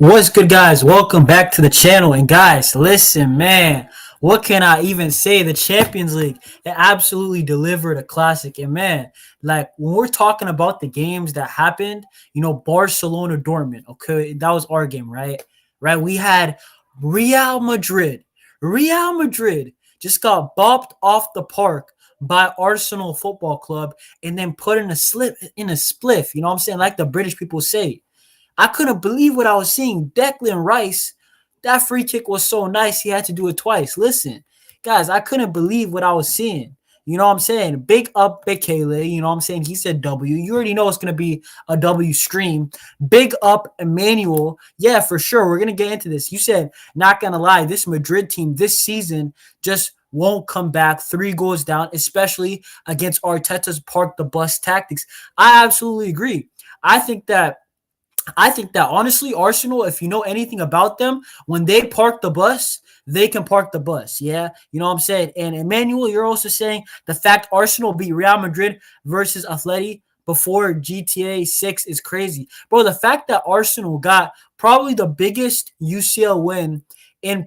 What's good, guys? Welcome back to the channel. And guys, listen, man, what can I even say? The Champions League, it absolutely delivered a classic. And man, like when we're talking about the games that happened, Barcelona Dortmund, okay, that was our game, right? Right. We had Real Madrid. Real Madrid just got bopped off the park by Arsenal Football Club and then put in a spliff, you know what I'm saying? Like the British people say. I couldn't believe what I was seeing. Declan Rice, that free kick was so nice, he had to do it twice. Listen, guys, I couldn't believe what I was seeing. You know what I'm saying? Big up Bekele. You know what I'm saying? He said W. You already know it's going to be a W stream. Big up Emmanuel. Yeah, for sure. We're going to get into this. You said, not going to lie, this Madrid team this season just won't come back. 3 goals down, especially against Arteta's park the bus tactics. I absolutely agree. I think that honestly, Arsenal, if you know anything about them, when they park the bus, they can park the bus. Yeah. You know what I'm saying? And Emmanuel, you're also saying the fact Arsenal beat Real Madrid versus Atleti before GTA 6 is crazy. Bro, the fact that Arsenal got probably the biggest UCL win in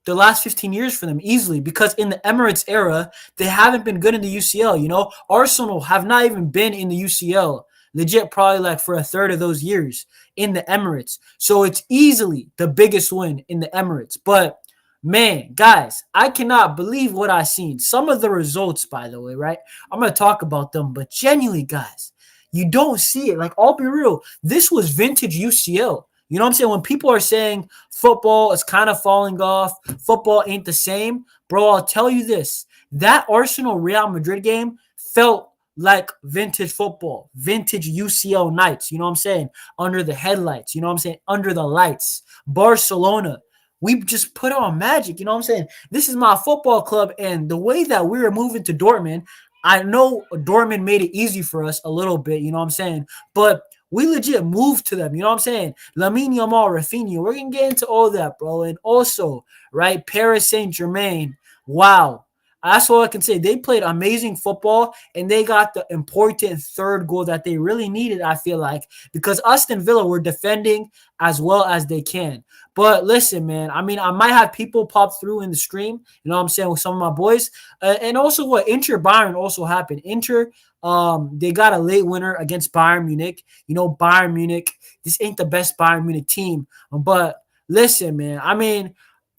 the last 15 years for them easily, because in the Emirates era, they haven't been good in the UCL. Arsenal have not even been in the UCL legit probably like for a third of those years in the Emirates. So it's easily the biggest win in the Emirates. But man, guys, I cannot believe what I seen. Some of the results, by the way, right? I'm going to talk about them, but genuinely, guys, you don't see it. Like, I'll be real. This was vintage UCL. You know what I'm saying? When people are saying football is kind of falling off, football ain't the same, bro, I'll tell you this. That Arsenal Real Madrid game felt like vintage football, vintage UCL nights, you know what I'm saying? Under the headlights, you know what I'm saying? Under the lights. Barcelona, we just put on magic, you know what I'm saying? This is my football club, and the way that we were moving to Dortmund, I know Dortmund made it easy for us a little bit, you know what I'm saying? But we legit moved to them, you know what I'm saying? Lamine Yamal, Rafinha, we're going to get into all that, bro. And also, right, Paris Saint-Germain, wow. That's all I can say. They played amazing football, and they got the important third goal that they really needed, I feel like, because Aston Villa were defending as well as they can. But listen, man, I mean, I might have people pop through in the stream, you know what I'm saying, with some of my boys. And also what Inter-Bayern also happened. Inter, they got a late winner against Bayern Munich. Bayern Munich, this ain't the best Bayern Munich team. But listen, man, I mean,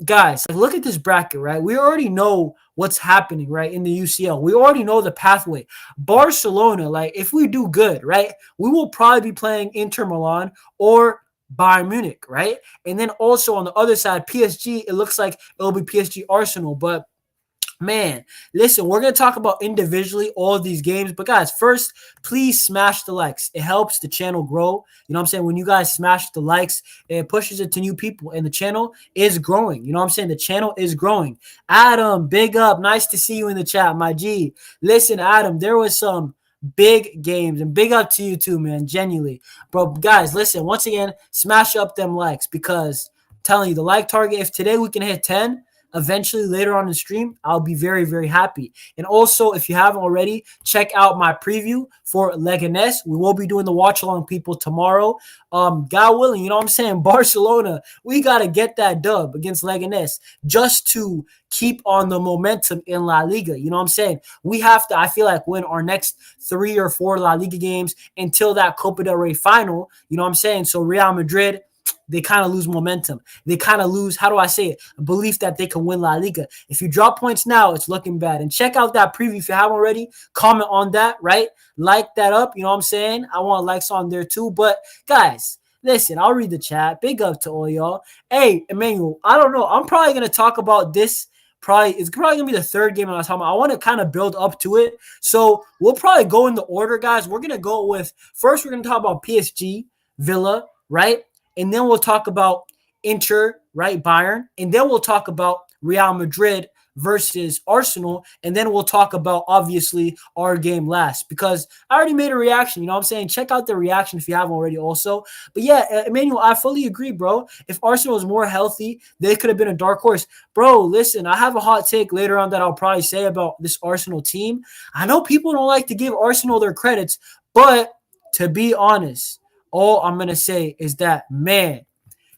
guys, like, look at this bracket, right? We already know what's happening, right, in the UCL. We already know the pathway. Barcelona, like, if we do good, right, we will probably be playing Inter Milan or Bayern Munich, right? And then also on the other side, PSG, it looks like it'll be PSG Arsenal. But man, listen, we're going to talk about individually all of these games. But guys, first, please smash the likes. It helps the channel grow. You know what I'm saying? When you guys smash the likes, it pushes it to new people. And the channel is growing. You know what I'm saying? The channel is growing. Adam, big up. Nice to see you in the chat, my G. Listen, Adam, there was some big games. And big up to you too, man. Genuinely. Bro, guys, listen, once again, smash up them likes, because I'm telling you, the like target, if today we can hit 10, eventually later on in the stream, I'll be very, very happy. And also, if you haven't already, check out my preview for Leganés. We will be doing the watch along people tomorrow. God willing, you know what I'm saying? Barcelona, we got to get that dub against Leganés just to keep on the momentum in La Liga. You know what I'm saying? We have to, I feel like, win our next 3 or 4 La Liga games until that Copa del Rey final. You know what I'm saying? So Real Madrid, they kind of lose momentum. They kind of lose, how do I say it, a belief that they can win La Liga. If you drop points now, it's looking bad. And check out that preview if you haven't already. Comment on that, right? Like that up, you know what I'm saying? I want likes on there too. But guys, listen, I'll read the chat. Big up to all y'all. Hey, Emmanuel, I don't know. I'm probably going to talk about this. It's probably going to be the third game I was talking about. I want to kind of build up to it. So we'll probably go in the order, guys. We're going to go with, first we're going to talk about PSG, Villa, right? And then we'll talk about Inter, right, Bayern. And then we'll talk about Real Madrid versus Arsenal. And then we'll talk about, obviously, our game last. Because I already made a reaction, you know what I'm saying? Check out the reaction if you haven't already also. But yeah, Emmanuel, I fully agree, bro. If Arsenal was more healthy, they could have been a dark horse. Bro, listen, I have a hot take later on that I'll probably say about this Arsenal team. I know people don't like to give Arsenal their credits, but to be honest, all I'm going to say is that, man,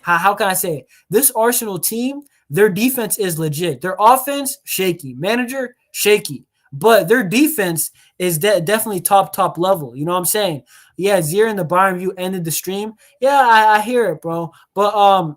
how can I say it? This Arsenal team, their defense is legit. Their offense, shaky. Manager, shaky. But their defense is definitely top level. You know what I'm saying? Yeah, Zier and the Bayern view ended the stream. Yeah, I hear it, bro. But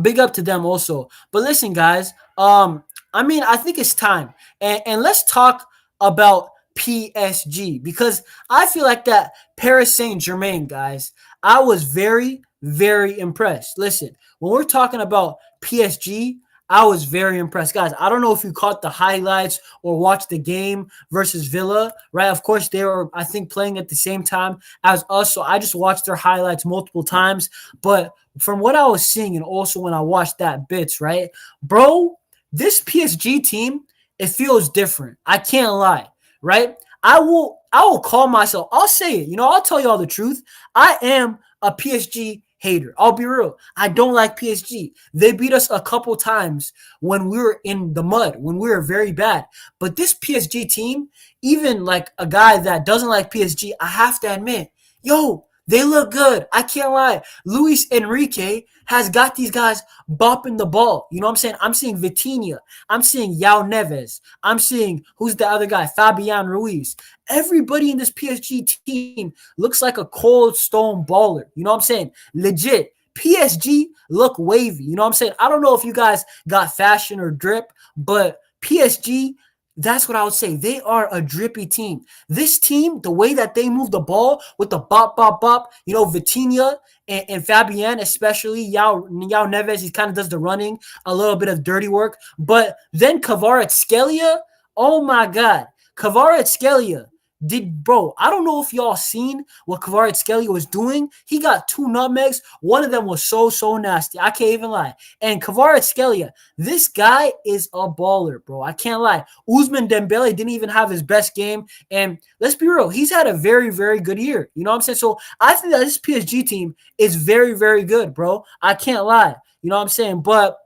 big up to them also. But listen, guys, I mean, I think it's time. And let's talk about PSG because I feel like that Paris Saint-Germain, guys, I was very, very impressed. Listen, when we're talking about PSG, I was very impressed. Guys, I don't know if you caught the highlights or watched the game versus Villa, right? Of course, they were, I think, playing at the same time as us. So I just watched their highlights multiple times. But from what I was seeing and also when I watched that bits, right? Bro, this PSG team, it feels different. I can't lie, right? I will call myself, I'll say it, I'll tell you all the truth. I am a PSG hater. I'll be real. I don't like PSG. They beat us a couple times when we were in the mud, when we were very bad. But this PSG team, even like a guy that doesn't like PSG, I have to admit, yo, they look good. I can't lie. Luis Enrique has got these guys bopping the ball. You know what I'm saying? I'm seeing Vitinha. I'm seeing Yao Neves. I'm seeing, who's the other guy? Fabian Ruiz. Everybody in this PSG team looks like a cold stone baller. You know what I'm saying? Legit. PSG look wavy. You know what I'm saying? I don't know if you guys got fashion or drip, but PSG, that's what I would say. They are a drippy team. This team, the way that they move the ball with the bop, bop, bop, Vitinha and Fabian, especially Yao Neves, he kind of does the running, a little bit of dirty work. But then Kvaratskhelia, oh my God. Kvaratskhelia. I don't know if y'all seen what Kvaratskhelia was doing. He got 2 nutmegs. One of them was so nasty. I can't even lie. And Kvaratskhelia, this guy is a baller, bro. I can't lie. Ousmane Dembele didn't even have his best game. And let's be real, he's had a very, very good year. You know what I'm saying? So I think that this PSG team is very, very good, bro. I can't lie. You know what I'm saying? But,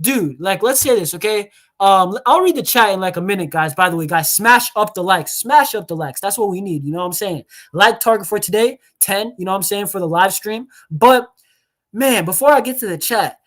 dude, let's say this, okay? I'll read the chat in like a minute, guys. By the way, guys, smash up the likes. Smash up the likes. That's what we need. You know what I'm saying? Like target for today, 10. You know what I'm saying? For the live stream. But, man, before I get to the chat,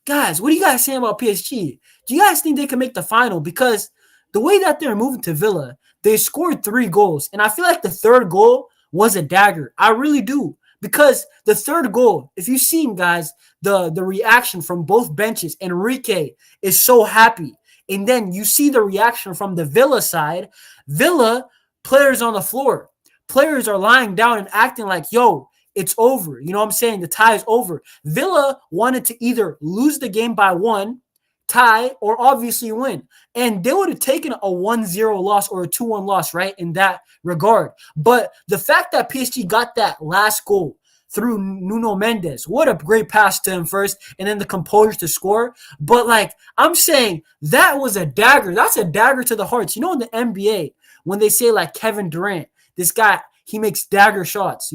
guys, what do you guys saying about PSG? Do you guys think they can make the final? Because the way that they're moving to Villa, they scored 3 goals. And I feel like the third goal was a dagger. I really do. Because the third goal, if you've seen, guys, the reaction from both benches, Enrique is so happy. And then you see the reaction from the Villa side. Villa, players on the floor. Players are lying down and acting like, yo, it's over. You know what I'm saying? The tie is over. Villa wanted to either lose the game by 1, tie, or obviously win. And they would have taken a 1-0 loss or a 2-1 loss, right, in that regard. But the fact that PSG got that last goal through Nuno Mendes. What a great pass to him first, and then the composure to score. But, I'm saying that was a dagger. That's a dagger to the hearts. In the NBA, when they say, Kevin Durant, this guy, he makes dagger shots,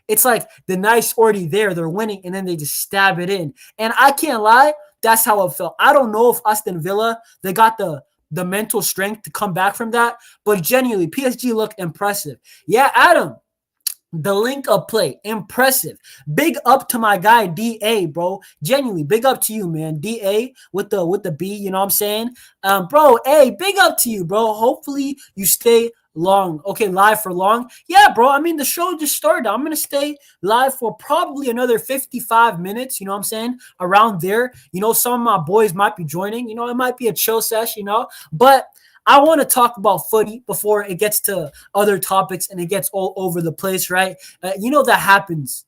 It's like the nice already there. They're winning, and then they just stab it in. And I can't lie, that's how it felt. I don't know if Aston Villa, they got the mental strength to come back from that, but genuinely, PSG looked impressive. Yeah, Adam, the link up play, impressive. Big up to my guy DA, bro. Genuinely, big up to you, man. DA with the B, you know what I'm saying? Bro, hey, big up to you, bro. Hopefully you stay long. Okay, live for long. Yeah, bro. I mean, the show just started. I'm gonna stay live for probably another 55 minutes. You know what I'm saying? Around there. Some of my boys might be joining. It might be a chill sesh. But I want to talk about footy before it gets to other topics and it gets all over the place, right? That happens.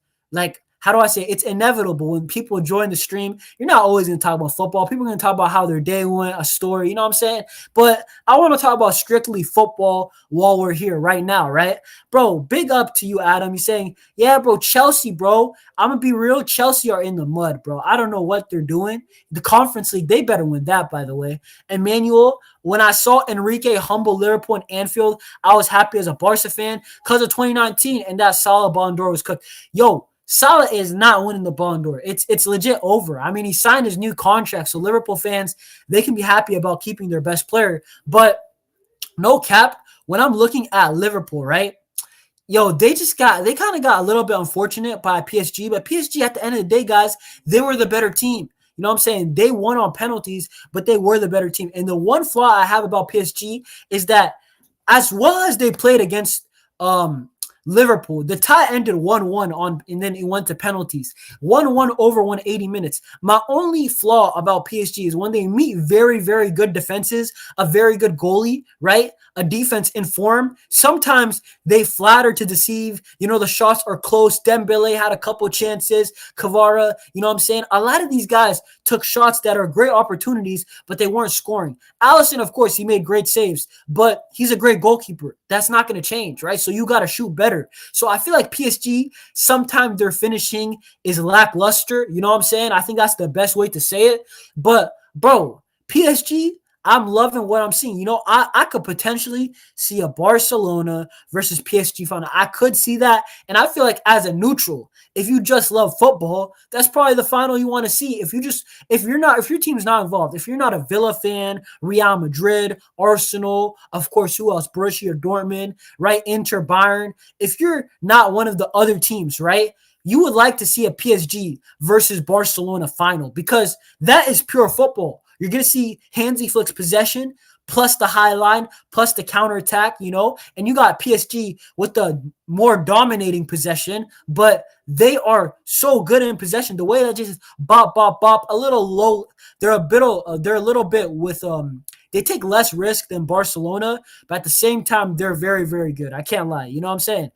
How do I say it? It's inevitable when people join the stream. You're not always going to talk about football. People are going to talk about how their day went, a story, you know what I'm saying? But I want to talk about strictly football while we're here right now, right? Bro, big up to you, Adam. You're saying, yeah, bro, Chelsea, bro. I'm going to be real. Chelsea are in the mud, bro. I don't know what they're doing. The Conference League, they better win that, by the way. Emmanuel, when I saw Enrique humble Liverpool and Anfield, I was happy as a Barca fan because of 2019 and that Salah Ballon d'Or was cooked. Yo, Salah is not winning the Ballon d'Or. It's legit over. I mean, he signed his new contract, so Liverpool fans, they can be happy about keeping their best player. But no cap, when I'm looking at Liverpool, right, Yo, they kind of got a little bit unfortunate by PSG, but PSG at the end of the day, guys, they were the better team. You know what I'm saying? They won on penalties, but they were the better team. And the one flaw I have about PSG is that as well as they played against um Liverpool, the tie ended 1-1 and then it went to penalties. 1-1 over 180 minutes. My only flaw about PSG is when they meet very, very good defenses, a very good goalie, right? A defense in form. Sometimes they flatter to deceive. You know, the shots are close. Dembele had a couple chances. Kvara, you know what I'm saying? A lot of these guys took shots that are great opportunities, but they weren't scoring. Allison, of course, he made great saves, but he's a great goalkeeper. That's not going to change, right? So you got to shoot better. So I feel like PSG, sometimes their finishing is lackluster. You know what I'm saying? I think that's the best way to say it. But, bro, PSG, I'm loving what I'm seeing. You know, I could potentially see a Barcelona versus PSG final. I could see that. And I feel like as a neutral, if you just love football, that's probably the final you want to see. If your team's not involved, if you're not a Villa fan, Real Madrid, Arsenal, of course, who else? Borussia Dortmund, right? Inter, Bayern. If you're not one of the other teams, right? You would like to see a PSG versus Barcelona final because that is pure football. You're going to see Hansi Flick's possession plus the high line plus the counterattack, you know, and you got PSG with the more dominating possession, but they are so good in possession. The way that just bop, bop, bop, a little low. They're a little bit with they take less risk than Barcelona, but at the same time, they're very, very good. I can't lie. You know what I'm saying?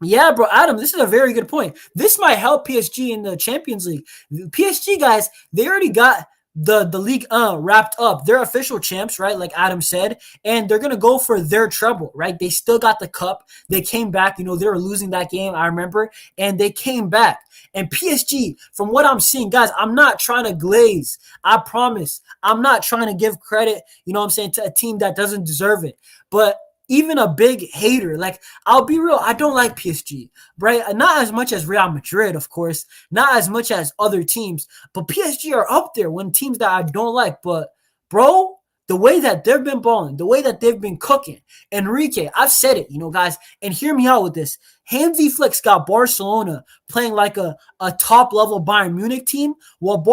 Yeah, bro, Adam, this is a very good point. This might help PSG in the Champions League. PSG guys, they already got the league wrapped up. They're official champs, right? Like Adam said, and they're gonna go for their treble, right? They still got the cup. They came back. You know, they were losing that game, I remember, and they came back. And PSG, from what I'm seeing, guys, I'm not trying to glaze. I promise. I'm not trying to give credit, you know what I'm saying, to a team that doesn't deserve it. But even a big hater, like I'll be real, I don't like PSG, right? Not as much as Real Madrid, of course, not as much as other teams, but PSG are up there when teams that I don't like. But bro, the way that they've been balling, the way that they've been cooking, Enrique, I've said it, you know, guys, and hear me out with this. Hansi Flick's got Barcelona playing like a top level Bayern Munich team, while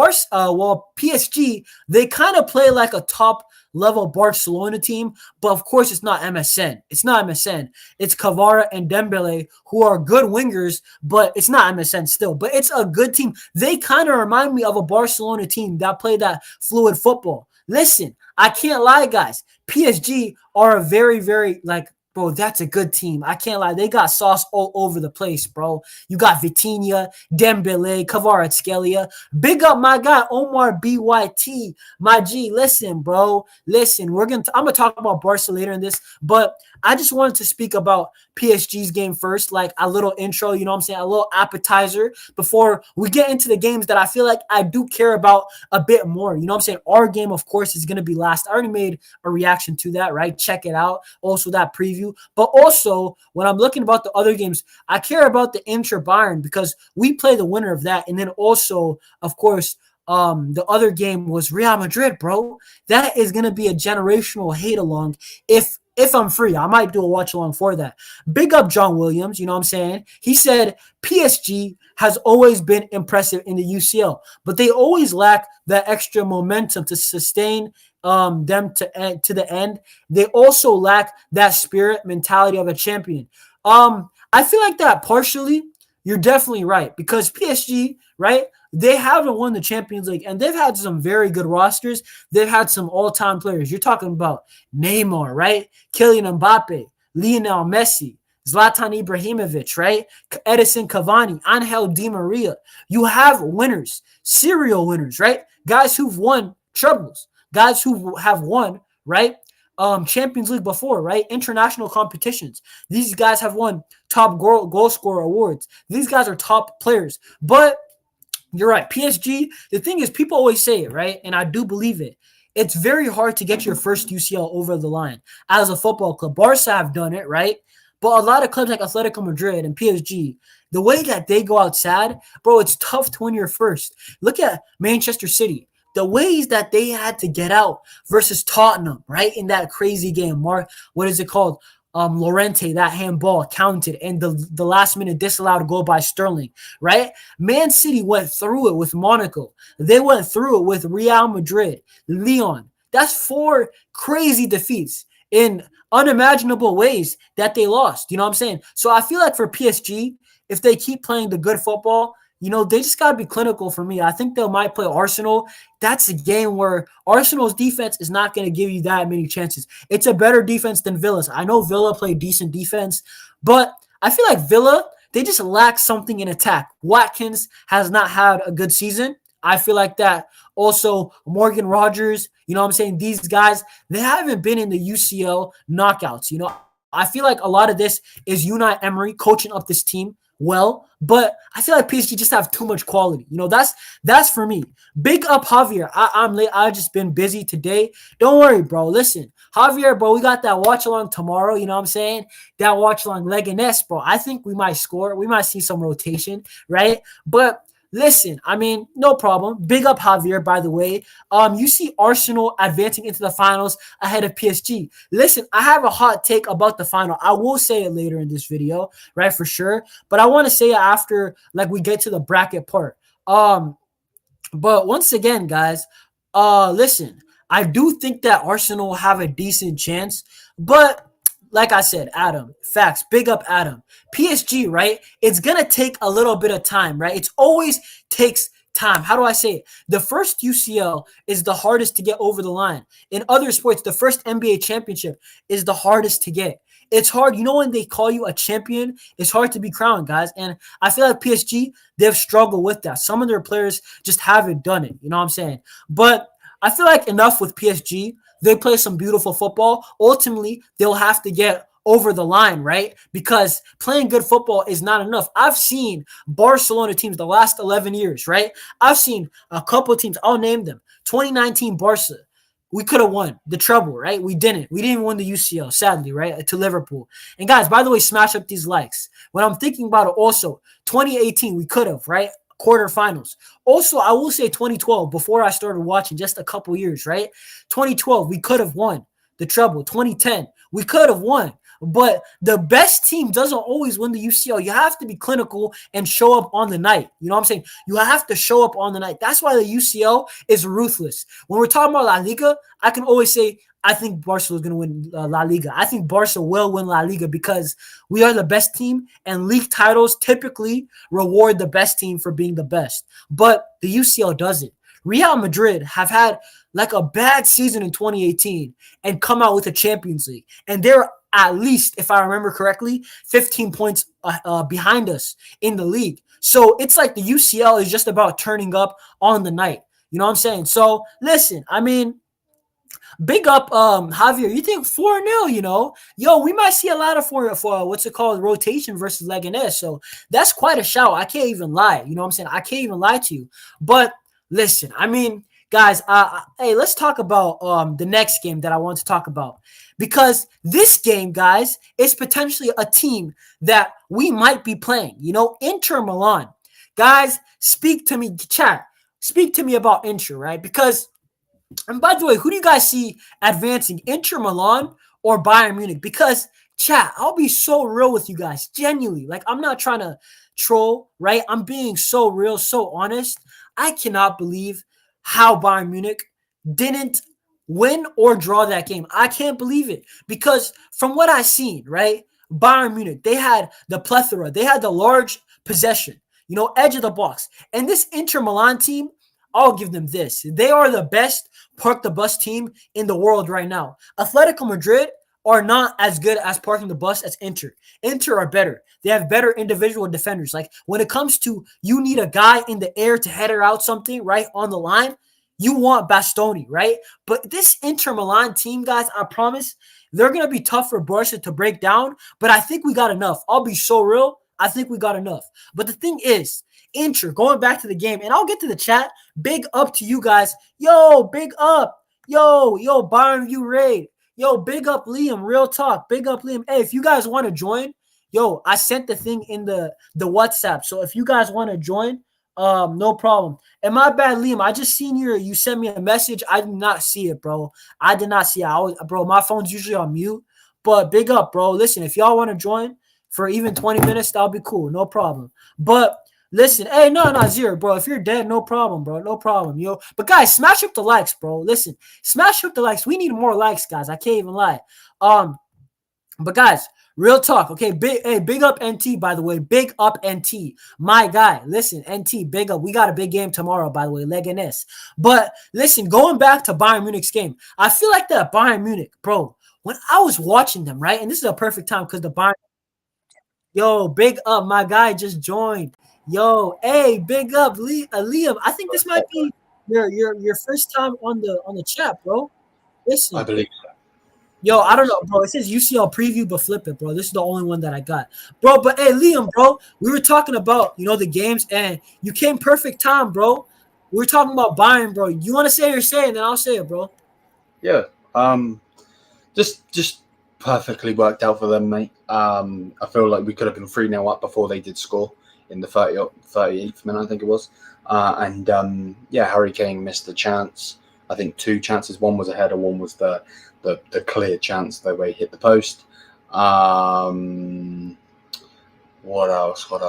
PSG, they kind of play like a top level Barcelona team, but of course it's not MSN. It's not MSN. It's Kvara and Dembele, who are good wingers, but it's not MSN still. But it's a good team. They kind of remind me of a Barcelona team that played that fluid football. Listen, I can't lie, guys. PSG are a very, very, like, bro, that's a good team. I can't lie. They got sauce all over the place, bro. You got Vitinha, Dembele, Kvaratskhelia. Big up my guy, Omar BYT. My G, listen, bro. Listen, I'm going to talk about Barca later in this, but I just wanted to speak about PSG's game first, like a little intro, you know what I'm saying, a little appetizer before we get into the games that I feel like I do care about a bit more. You know what I'm saying? Our game, of course, is going to be last. I already made a reaction to that, right? Check it out. Also that preview. But also, when I'm looking about the other games, I care about the Inter Bayern because we play the winner of that. And then also, of course, the other game was Real Madrid, bro. That is going to be a generational hate along if I'm free. I might do a watch along for that. Big up John Williams, you know what I'm saying? He said PSG has always been impressive in the UCL, but they always lack that extra momentum to sustain them to the end. They also lack that spirit mentality of a champion. I feel like that partially, you're definitely right because PSG, right? They haven't won the Champions League, and they've had some very good rosters. They've had some all-time players. You're talking about Neymar, right? Kylian Mbappe, Lionel Messi, Zlatan Ibrahimovic, right? Edison Cavani, Angel Di Maria. You have winners, serial winners, right? Guys who've won trebles, guys who have won, right? Champions League before, right? International competitions. These guys have won top goal scorer awards. These guys are top players, but you're right. PSG, the thing is, people always say it, right? And I do believe it. It's very hard to get your first UCL over the line as a football club. Barca have done it, right? But a lot of clubs like Atletico Madrid and PSG, the way that they go outside, bro, it's tough to win your first. Look at Manchester City. The ways that they had to get out versus Tottenham, right? In that crazy game. What is it called? Llorente, that handball counted, and the last minute disallowed goal by Sterling, right? Man City went through it with Monaco. They went through it with Real Madrid, Lyon. That's 4 crazy defeats in unimaginable ways that they lost. You know what I'm saying? So I feel like for PSG, if they keep playing the good football, they just got to be clinical for me. I think they might play Arsenal. That's a game where Arsenal's defense is not going to give you that many chances. It's a better defense than Villa's. I know Villa played decent defense, but I feel like Villa, they just lack something in attack. Watkins has not had a good season. I feel like that. Also, Morgan Rogers, you know what I'm saying? These guys, they haven't been in the UCL knockouts. I feel like a lot of this is Unai Emery coaching up this team well, but I feel like PSG just have too much quality. That's for me. Big up Javier. I'm late. I've just been busy today. Don't worry, bro. Listen, Javier, bro, we got that watch along tomorrow. You know what I'm saying? That watch along Leganes, bro. I think we might score. We might see some rotation, right? But listen, I mean, no problem. Big up Javier, by the way. You see Arsenal advancing into the finals ahead of PSG. Listen, I have a hot take about the final. I will say it later in this video, right, for sure. But I want to say it after, we get to the bracket part. But once again, guys, listen, I do think that Arsenal have a decent chance, but like I said, Adam, facts, big up Adam. PSG, right? It's going to take a little bit of time, right? It always takes time. How do I say it? The first UCL is the hardest to get over the line. In other sports, the first NBA championship is the hardest to get. It's hard. When they call you a champion, it's hard to be crowned, guys. And I feel like PSG, they've struggled with that. Some of their players just haven't done it. You know what I'm saying? But I feel like enough with PSG. They play some beautiful football. Ultimately, they'll have to get over the line, right? Because playing good football is not enough. I've seen Barcelona teams the last 11 years, right? I've seen a couple of teams. I'll name them. 2019 Barca. We could have won the treble, right? We didn't. We didn't win the UCL, sadly, right? To Liverpool. And guys, by the way, smash up these likes. When I'm thinking about it also, 2018, we could have, right? Quarterfinals. Also, I will say 2012, before I started watching, just a couple years, right? 2012, we could have won the treble. 2010, we could have won. But the best team doesn't always win the UCL. You have to be clinical and show up on the night. You know what I'm saying? You have to show up on the night. That's why the UCL is ruthless. When we're talking about La Liga, I can always say, I think Barca is going to win La Liga. I think Barca will win La Liga because we are the best team, and league titles typically reward the best team for being the best. But the UCL doesn't. Real Madrid have had a bad season in 2018 and come out with a Champions League. And they're at least, if I remember correctly, 15 points behind us in the league. So it's like the UCL is just about turning up on the night. You know what I'm saying? So listen, I mean, big up Javier. You think 4-0, Yo, we might see a lot of for what's it called, rotation versus Leganes. So that's quite a shout. I can't even lie. You know what I'm saying? I can't even lie to you. But listen, I mean, guys, hey, let's talk about the next game that I want to talk about. Because this game, guys, is potentially a team that we might be playing. Inter Milan. Guys, speak to me, chat. Speak to me about Inter, right? Because, and by the way, who do you guys see advancing, Inter Milan or Bayern Munich? Because, chat, I'll be so real with you guys, genuinely. I'm not trying to troll, right? I'm being so real, so honest. I cannot believe how Bayern Munich didn't win or draw that game. I can't believe it because from what I've seen, right, Bayern Munich, they had the plethora. They had the large possession, edge of the box. And this Inter Milan team, I'll give them this. They are the best park the bus team in the world right now. Atletico Madrid are not as good as parking the bus as Inter. Inter are better. They have better individual defenders. When it comes to you need a guy in the air to header out something, right, on the line, you want Bastoni, right? But this Inter Milan team, guys, I promise, they're going to be tough for Barca to break down, but I think we got enough. I'll be so real. I think we got enough. But the thing is, Inter, going back to the game, and I'll get to the chat, big up to you guys. Yo, big up. Yo, Byron, you raid. Yo, big up Liam, real talk. Big up Liam. Hey, if you guys want to join, yo, I sent the thing in the WhatsApp. So if you guys want to join, no problem. And my bad, Liam. I just seen you sent me a message. I did not see it, bro. I did not see it. Bro, my phone's usually on mute. But big up, bro. Listen, if y'all want to join for even 20 minutes, that'll be cool. No problem. But listen, hey, no, Zero, bro. If you're dead, no problem, bro. No problem, yo. But guys, smash up the likes, bro. Listen, smash up the likes. We need more likes, guys. I can't even lie. But guys, real talk, okay? Big up NT, by the way. Big up NT. My guy. Listen, NT, big up. We got a big game tomorrow, by the way. Leganes. But listen, going back to Bayern Munich's game, I feel like that Bayern Munich, bro, when I was watching them, right? And this is a perfect time because the Bayern. Yo, big up. My guy just joined. Yo, hey, big up, Liam. I think this might be your first time on the chat, bro. Listen. I believe so. Yo, I don't know, bro. It says UCL preview, but flip it, bro. This is the only one that I got. Bro, but hey, Liam, bro, we were talking about, the games, and you came perfect time, bro. We were talking about Bayern, bro. You want to say your say, and then I'll say it, bro. Yeah. Just perfectly worked out for them, mate. I feel like we could have been 3-0 up before they did score in the 38th minute, I think it was. Harry Kane missed the chance. I think 2 chances. One was a header, one was the clear chance the way he hit the post. What else? You're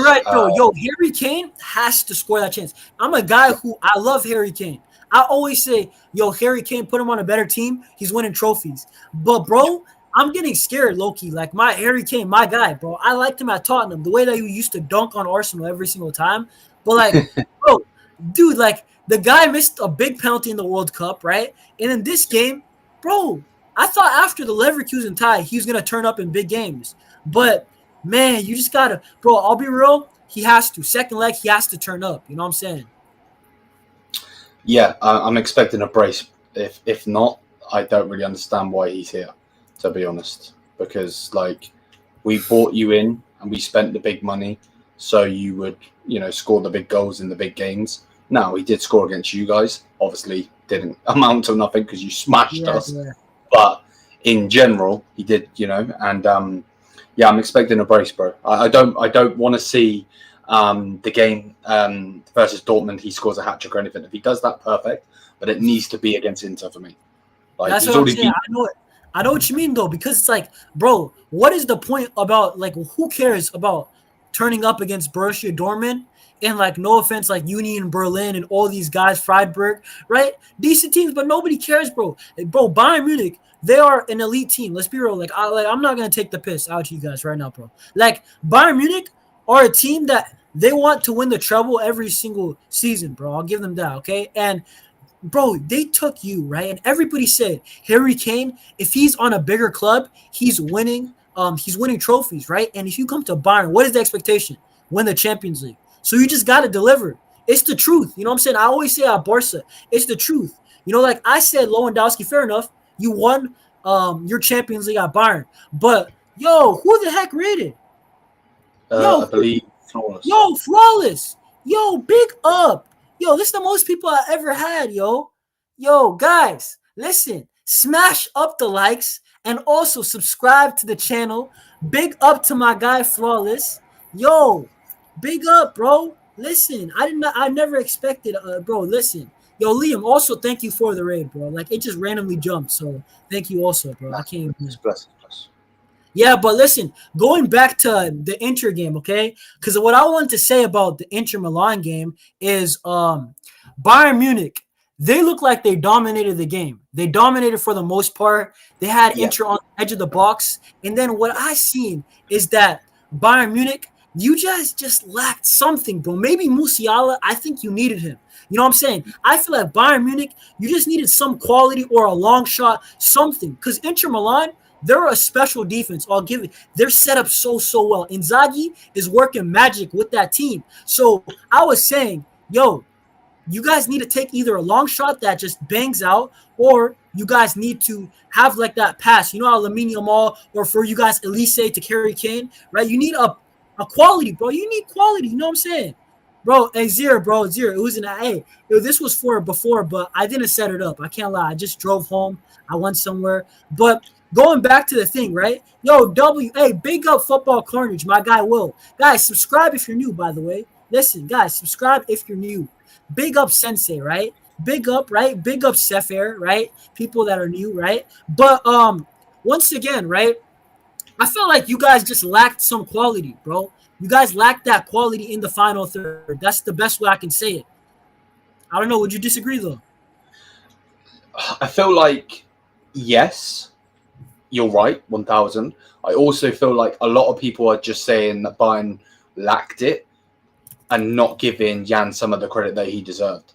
right, bro. Harry Kane has to score that chance. I'm a guy who I love Harry Kane. I always say, Harry Kane, put him on a better team. He's winning trophies. But, bro, I'm getting scared, low-key. Like, my Harry Kane, my guy, bro. I liked him at Tottenham. The way that he used to dunk on Arsenal every single time. But, like, bro, dude, like, the guy missed a big penalty in the World Cup, right? And in this game, bro, I thought after the Leverkusen tie, he was going to turn up in big games. But, man, you just got to – bro, I'll be real. He has to. Second leg, he has to turn up. You know what I'm saying? Yeah, I'm expecting a brace. If not, I don't really understand why he's here, to be honest. Because, like, we bought you in and we spent the big money so you would, score the big goals in the big games. Now, he did score against you guys. Obviously, didn't amount to nothing because you smashed us. Yeah. But in general, he did, and I'm expecting a brace, bro. I don't want to see the game versus Dortmund. He scores a hat trick or anything. If he does that, perfect. But it needs to be against Inter for me. Like, that's what I'm saying. I know what you mean though, because it's like, bro, what is the point about like who cares about turning up against Borussia Dortmund? And, like, no offense, like, Union Berlin and all these guys, Freiburg, right? Decent teams, but nobody cares, bro. Bro, Bayern Munich, they are an elite team. Let's be real. I'm not going to take the piss out to you guys right now, bro. Like, Bayern Munich are a team that they want to win the treble every single season, bro. I'll give them that, okay? And, bro, they took you, right? And everybody said, Harry Kane, if he's on a bigger club, he's winning trophies, right? And if you come to Bayern, what is the expectation? Win the Champions League. So you just got to deliver. It's the truth. You know what I'm saying? I always say at Barca, it's the truth. Like I said, Lewandowski, fair enough. You won your Champions League at Bayern. But, who the heck rated? I believe Flawless. Flawless. Big up. This is the most people I ever had, guys, listen. Smash up the likes and also subscribe to the channel. Big up to my guy, Flawless. Big up, bro. Listen, I never expected, bro. Listen, Liam. Also, thank you for the raid, bro. Like it just randomly jumped, so thank you also, bro. I can't. Bless. Yeah, but listen, going back to the Inter game, okay? Because what I want to say about the Inter Milan game is, Bayern Munich. They look like they dominated the game. They dominated for the most part. They had Inter on the edge of the box, and then what I seen is that Bayern Munich. You just lacked something, bro. Maybe Musiala, I think you needed him. You know what I'm saying? I feel like Bayern Munich, you just needed some quality or a long shot, something. Because Inter Milan, they're a special defense. I'll give it. They're set up so well. Inzaghi is working magic with that team. So I was saying, you guys need to take either a long shot that just bangs out, or you guys need to have like that pass. You know how Lamine Yamal, or for you guys, Elise to Harry Kane, right? You need a quality, bro. You need quality. You know what I'm saying? Bro, hey, Zero. It was an A. This was for before, but I didn't set it up. I can't lie. I just drove home. I went somewhere. But going back to the thing, right? Big up Football Carnage, my guy Will. Guys, subscribe if you're new, by the way. Listen, guys, subscribe if you're new. Big up Sensei, right? Big up, right? Big up Sefer, right? People that are new, right? But once again, right? I feel like you guys just lacked some quality, bro. You guys lacked that quality in the final third. That's the best way I can say it. I don't know. Would you disagree though? I feel like, yes, you're right, 1,000. I also feel like a lot of people are just saying that Bayern lacked it and not giving Jan some of the credit that he deserved.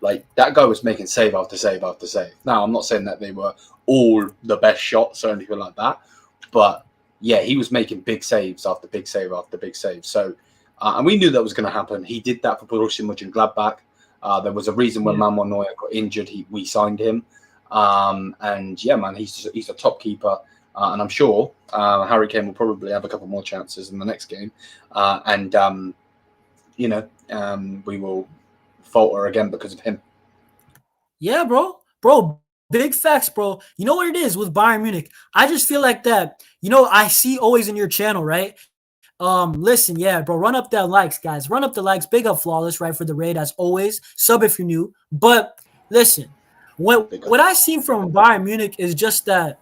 Like, that guy was making save after save after save. Now, I'm not saying that they were all the best shots or anything like that, but yeah, he was making big saves after big save after big save. So, and we knew that was going to happen. He did that for Borussia Mönchengladbach. There was a reason when Manuel Neuer got injured, we signed him. And yeah, man, he's a top keeper. And I'm sure Harry Kane will probably have a couple more chances in the next game. We will falter again because of him. Yeah, bro, big facts, bro. You know what it is with Bayern Munich? I just feel like that. I see always in your channel, right? Listen, yeah, bro, run up that likes, guys. Run up the likes. Big up Flawless, right, for the raid as always. Sub if you're new. But listen, what I seen from Bayern Munich is just that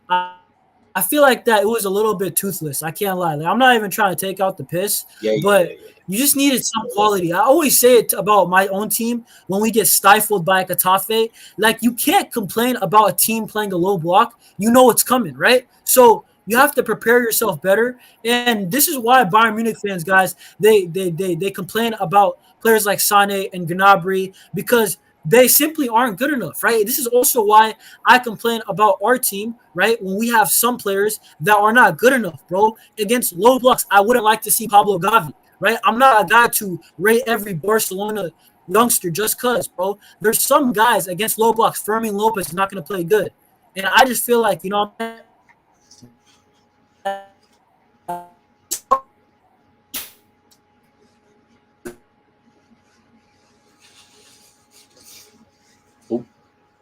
I feel like that it was a little bit toothless. I can't lie. Like, I'm not even trying to take out the piss, but you just needed some quality. I always say it about my own team when we get stifled by Getafe. Like, you can't complain about a team playing a low block. You know it's coming, right? So you have to prepare yourself better. And this is why Bayern Munich fans, guys, they complain about players like Sane and Gnabry because they simply aren't good enough, right? This is also why I complain about our team, right? When we have some players that are not good enough, bro. Against low blocks, I wouldn't like to see Pablo Gavi, right? I'm not a guy to rate every Barcelona youngster just because, bro. There's some guys against low blocks. Fermin Lopez is not going to play good. And I just feel like,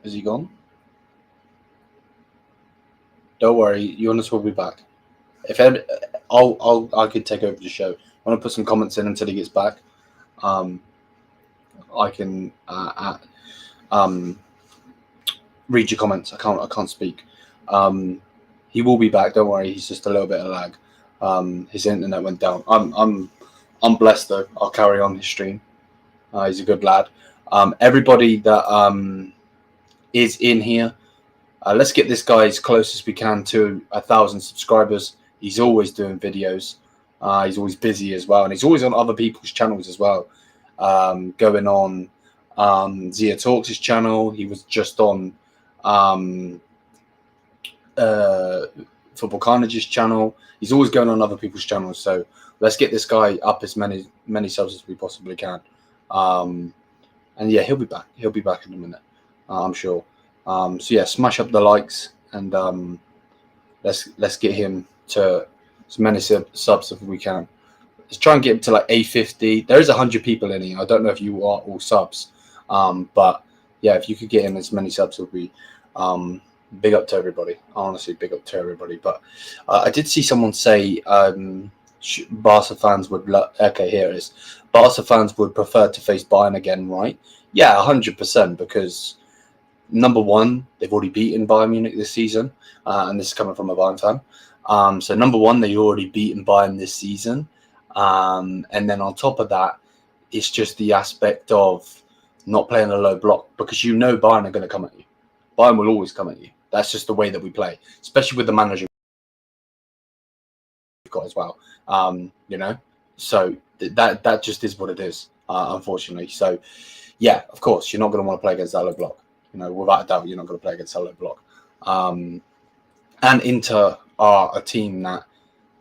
Is he gone? Don't worry, Jonas will be back. I could take over the show. I want to put some comments in until he gets back. I can read your comments. I can't speak. He will be back. Don't worry. He's just a little bit of lag. His internet went down. I'm blessed though. I'll carry on his stream. He's a good lad. Everybody that is in here. Let's get this guy as close as we can to 1,000 subscribers. He's always doing videos. He's always busy as well. And he's always on other people's channels as well. Going on Zia Talks' channel. He was just on Football Carnage's channel. He's always going on other people's channels. So let's get this guy up as many subs as we possibly can. And yeah, he'll be back. He'll be back in a minute. I'm sure. So yeah, smash up the likes and let's get him to as many subs as we can. Let's try and get him to like 850. There is 100 people in here. I don't know if you are all subs, but yeah, if you could get him as many subs, it would be big up to everybody. Honestly, big up to everybody. But I did see someone say Barca fans would okay, here it is. Barca fans would prefer to face Bayern again, right? Yeah, 100%, because number one, they've already beaten Bayern Munich this season, and this is coming from a Bayern fan. So number one, they've already beaten Bayern this season, and then on top of that, it's just the aspect of not playing a low block, because Bayern are going to come at you. Bayern will always come at you. That's just the way that we play, especially with the manager we've got as well. So that just is what it is, unfortunately. So yeah, of course, you're not going to want to play against that low block. Without a doubt, you're not going to play against a low block. And Inter are a team that,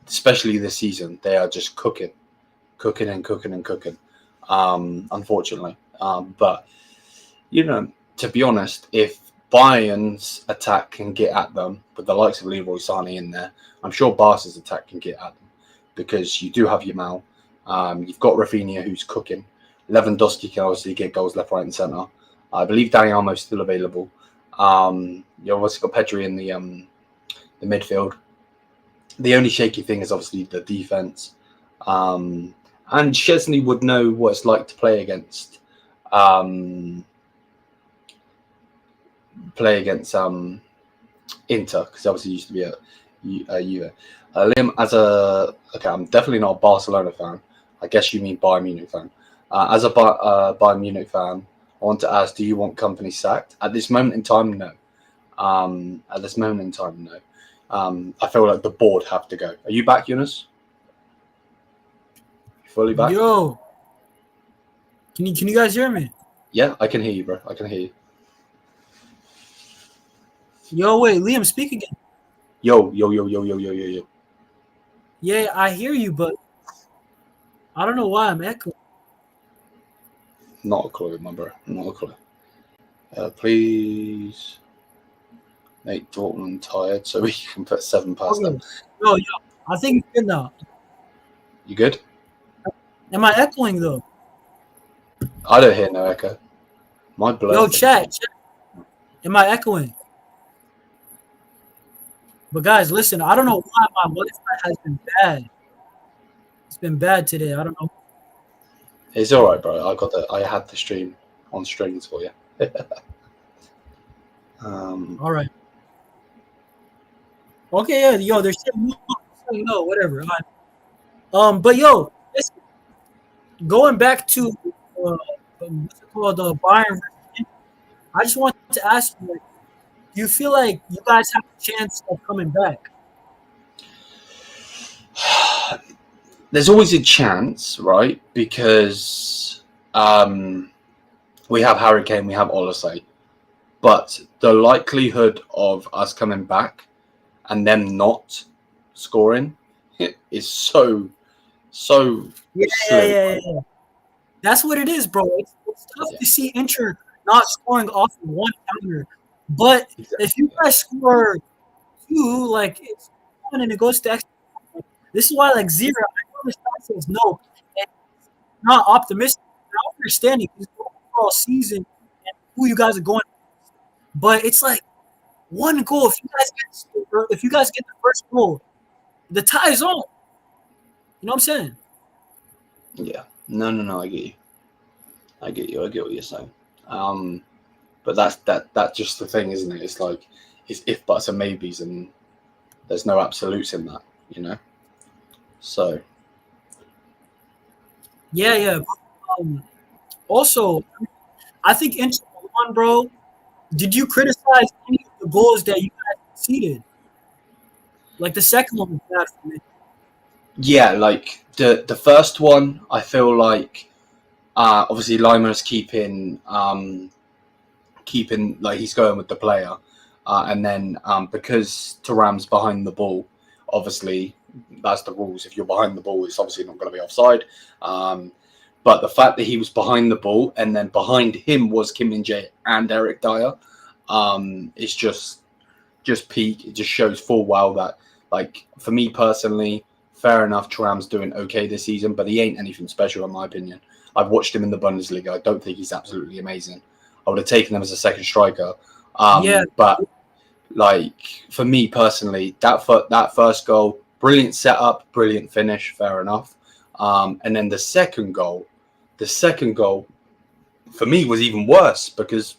especially this season, they are just cooking. Unfortunately. But, to be honest, if Bayern's attack can get at them with the likes of Leroy Sané in there, I'm sure Barca's attack can get at them, because you do have Yamal. You've got Rafinha, who's cooking. Lewandowski can obviously get goals left, right, and centre. I believe Dani Olmo is still available. You've also got Pedri in the midfield. The only shaky thing is obviously the defense. And Chesney would know what it's like to play against Inter, because obviously used to be a Juve. Liam, I'm definitely not a Barcelona fan. I guess you mean Bayern Munich fan. As a Bayern Munich fan, I want to ask: do you want company sacked at this moment in time? No. At this moment in time, no. I feel like the board have to go. Are you back, Yunus? Fully back? Yo, can you guys hear me? Yeah, I can hear you, bro. I can hear you. Yo, wait, Liam, speak again. Yo. Yeah, I hear you, but I don't know why I'm echoing. Not a clue, my bro. Not a clue. Please make Dortmund tired so we can put 7 past them. Yo, I think it's good now. You good? Am I echoing though? I don't hear no echo. My blood. Yo, chat. Am I echoing? But guys, listen, I don't know why my Wi-Fi has been bad. It's been bad today. I don't know. It's all right, bro. I had the stream on strings for you. All right. Okay, yeah, yo, there's still no, whatever. But yo, listen, going back to what's it called, the Bayern. I just want to ask you, like, do you feel like you guys have a chance of coming back? There's always a chance, right? Because we have Harry Kane, we have Olasey. But the likelihood of us coming back and them not scoring is so slim. Yeah. That's what it is, bro. It's tough to see Inter not scoring off of one counter. But if you guys score 2, like it's one and it goes to extra. This is why, like Zira, I know this guy says no, and not optimistic. I understand he's going all season and who you guys are going. But it's like one goal. If you guys get the first goal, the tie is on. You know what I'm saying? Yeah. No. I get you. I get what you're saying. But that's just the thing, isn't it? It's like it's if buts and maybes, and there's no absolutes in that, you know. So. Yeah. Also, I think Inter won, bro. Did you criticize any of the goals that you guys conceded? Like the second one was bad for me. Yeah, like the first one, I feel like obviously Lima's keeping like he's going with the player, and then because Thuram's behind the ball, obviously that's the rules. If you're behind the ball, it's obviously not going to be offside. But the fact that he was behind the ball and then behind him was Kim Min-jae and Eric Dyer, it's just peak. It just shows full well that, like, for me personally, fair enough, Thuram's doing okay this season, but he ain't anything special in my opinion. I've watched him in the Bundesliga. I don't think he's absolutely amazing. I would have taken him as a second striker. But like for me personally, that first goal, brilliant setup, brilliant finish, fair enough. And then the second goal for me was even worse because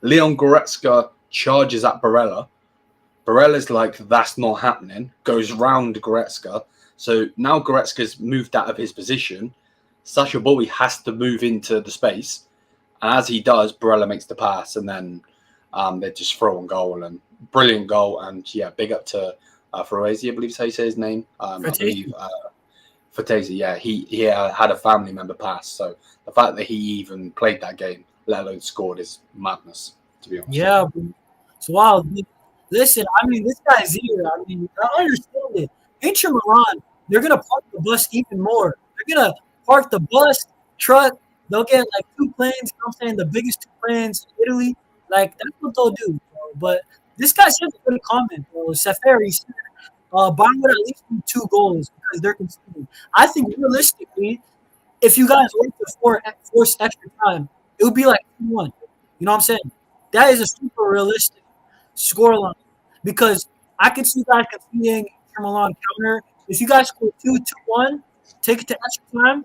Leon Goretzka charges at Barella. Barella's like, that's not happening, goes round Goretzka. So now Goretzka's moved out of his position. Sacha Boey has to move into the space. And as he does, Barella makes the pass. And then they just throw on goal. And brilliant goal. And yeah, big up to Ferrezi, I believe is how you say his name. Fertezi, yeah. He had a family member pass. So the fact that he even played that game, let alone scored, is madness, to be honest. Yeah, it's wild. Listen, I mean, this guy's here. I mean, I understand it. Inter Milan, they're going to park the bus even more. They're going to park the bus, truck. They'll get like 2 planes, you know what I'm saying? The biggest 2 planes in Italy. Like, that's what they'll do, bro. But this guy said a good comment, bro. Safari said, Bayern would at least do 2 goals because they're conceding. I think realistically, if you guys went to force extra time, it would be like 2-1. You know what I'm saying? That is a super realistic scoreline because I could see guys conceding Inter Milan counter. If you guys score 2-1, take it to extra time,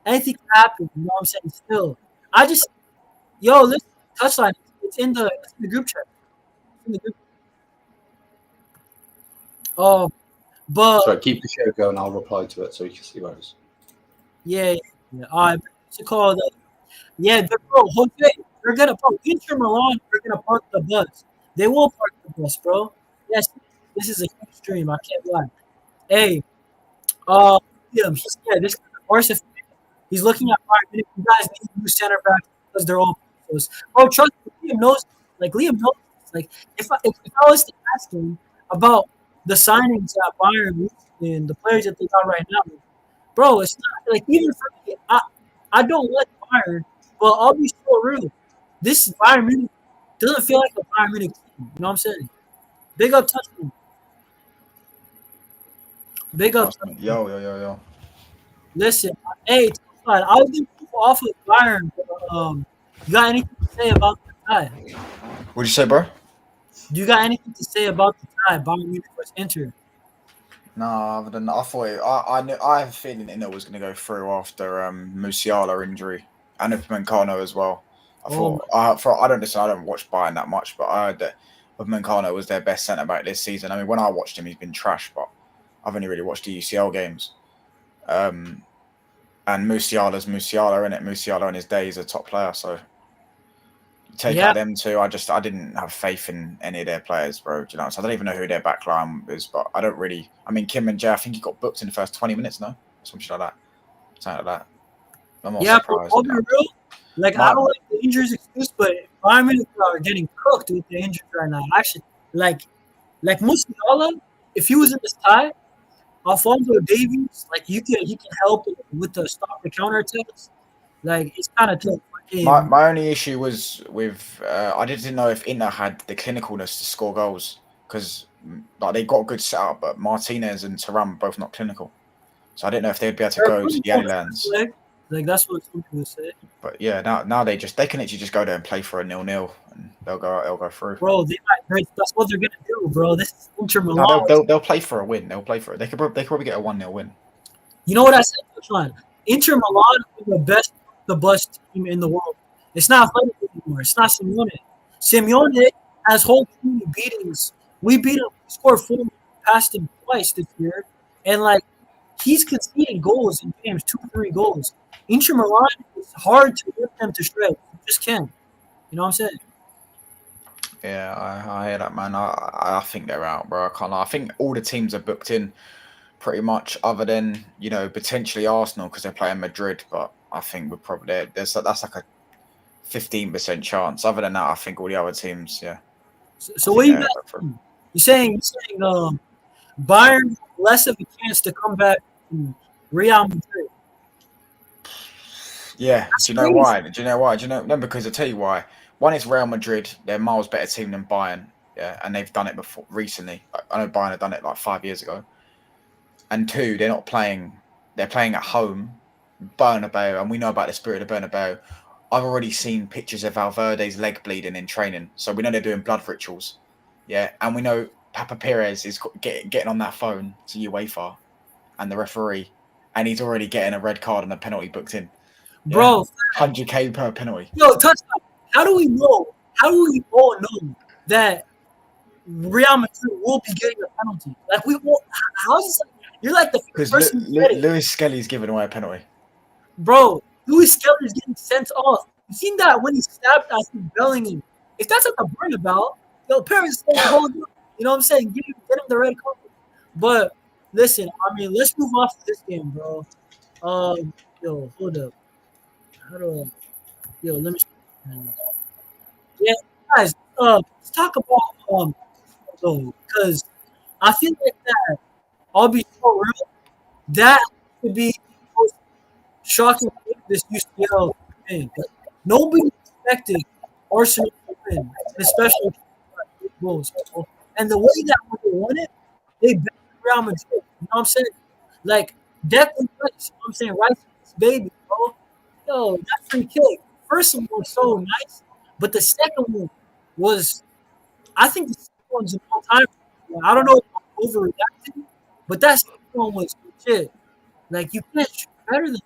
anything can happen. You know what I'm saying? Still, listen, touchline. It's in the group chat. It's in the group. Oh, but Sorry, keep the show going. I'll reply to it so you can see where it is. yeah. All right. What's it called? Yeah, bro, Jose, they're gonna Inter Milan. They're gonna park the bus. They will park the bus, bro. Yes, this is a huge dream. I can't lie. Hey, this guy's a Barca fan. He's looking at Bayern Munich. You guys need new center backs because they're all pros. Bro, trust me, Liam knows. Like Liam knows. Like if I was to ask him about the signings at Bayern and the players that they got right now, bro, it's not like even for me. I don't like Bayern, but I'll be so real. This Bayern Munich doesn't feel like a Bayern Munich team. You know what I'm saying? Big up, touchdown. Big up. Yo. Listen, hey, I'll get people off of Bayern. You got anything to say about the tie? What'd you say, bro? Do you got anything to say about the tie, Bayern Munich versus Inter? No, other than I thought I have a feeling Inter was going to go through after Musiala injury and Upamecano as well. I don't watch Bayern that much, but I heard that Upamecano was their best centre back this season. I mean, when I watched him, he's been trash, but I've only really watched the UCL games. And Musiala's Musiala, innit? Musiala in his day is a top player, so take out them two. I didn't have faith in any of their players, bro. Do you know? So I don't even know who their backline is, but I don't really. I mean, Kim and Jay, I think he got booked in the first 20 minutes, no? Something like that. Something like that. I'm not surprised. I'll be real. Like, I don't like the injuries excuse, but Bayern Munich are getting cooked with the injuries right now. Actually, like Musiala, if he was in this tie, Alphonso Davies, like he can help with the stop the counterattacks. Like it's kind of tough. My only issue was with I didn't know if Inter had the clinicalness to score goals because like they got a good setup, but Martinez and Thuram both not clinical, so I didn't know if they'd be able to go to the Allianz. Like that's what some people say. But yeah, now they can actually just go there and play for a 0-0 and they'll go through. Bro, that's what they're gonna do, bro. This is Inter Milan. No, they'll play for a win. They'll play for it. They could probably get a 1-0 win. You know what I said, Sean? Inter Milan is the best team in the world. It's not funny anymore. It's not Simeone. Simeone has whole team beatings. We beat him. We scored 4, past him twice this year, and like he's conceding goals in games, 2-3 goals. Inter Milan is hard to get them to shred. You just can't. You know what I'm saying? Yeah, I hear that, man. I think they're out, bro. I can't lie. I think all the teams are booked in pretty much, other than potentially Arsenal because they're playing Madrid. But I think we're probably that's like a 15% chance. Other than that, I think all the other teams, yeah. So what you got? You saying Bayern less of a chance to come back to Real Madrid? Yeah. Do you know why? No, because I'll tell you why. One is Real Madrid. They're a miles better team than Bayern. Yeah, and they've done it before recently. I know Bayern have done it like 5 years ago. And two, they're not playing. They're playing at home, Bernabeu, and we know about the spirit of Bernabeu. I've already seen pictures of Valverde's leg bleeding in training, so we know they're doing blood rituals. Yeah, and we know Papa Perez is getting on that phone to UEFA and the referee, and he's already getting a red card and a penalty booked in. Bro, 100K per penalty. Yo, touchdown. How do we know? How do we all know that Real Madrid will be getting a penalty? Like we will. How is this? You're like the first person. Lewis Skelly's giving away a penalty. Bro, Lewis Skelly's getting sent off. You seen that when he stabbed us in Bellingham? If that's at the Bernabeu, yo, Paris is hold up. You know what I'm saying? Get him the red card. But listen, I mean, let's move off of this game, bro. Yo, hold up. How do I? Yo, let me. Yeah, guys. Let's talk about though, because I feel like that. I'll be so real. That could be the most shocking thing this UCL thing. Nobody expected Arsenal to win, and especially goals. And the way that when they won it, they beat Real Madrid. You know what I'm saying? Like Declan Rice. You know what I'm saying? Rice, baby, bro. Yo, that free kick. First one was so nice, but the second one was, I think the second one's an all-time. I don't know if I'm overreacting, but that second one was legit. Like, you can't shoot better than that.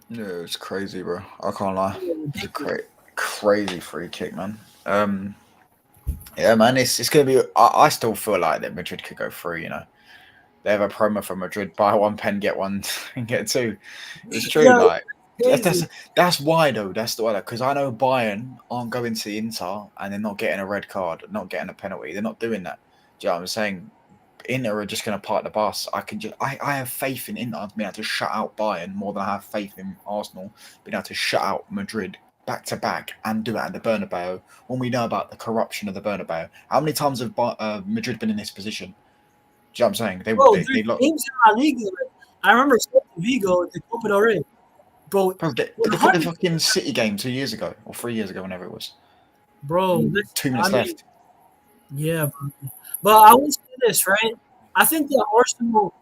Yeah, it's crazy, bro. I can't lie. It's a crazy free kick, man. Yeah, man, it's gonna be. I still feel like that Madrid could go through. You know, they have a promo for Madrid: buy one pen, get one, and get two. It's true. Yeah, Like crazy. that's why though. That's why, because I know Bayern aren't going to the Inter and they're not getting a red card, not getting a penalty. They're not doing that. Do you know what I'm saying? Inter are just going to park the bus. I have faith in Inter being able to shut out Bayern more than I have faith in Arsenal being able to shut out Madrid back to back and do it at the Bernabeu when we know about the corruption of the Bernabeu. How many times have Madrid been in this position? Do you know what I'm saying? Bro, They there's look. games in La Liga. Like, I remember Vigo, the Copa del Rey. Bro, Bro, did they put the fucking City game 2 years ago or 3 years ago, whenever it was? bro, 2 minutes left. Yeah, bro. But I will say this, right? I think that Arsenal,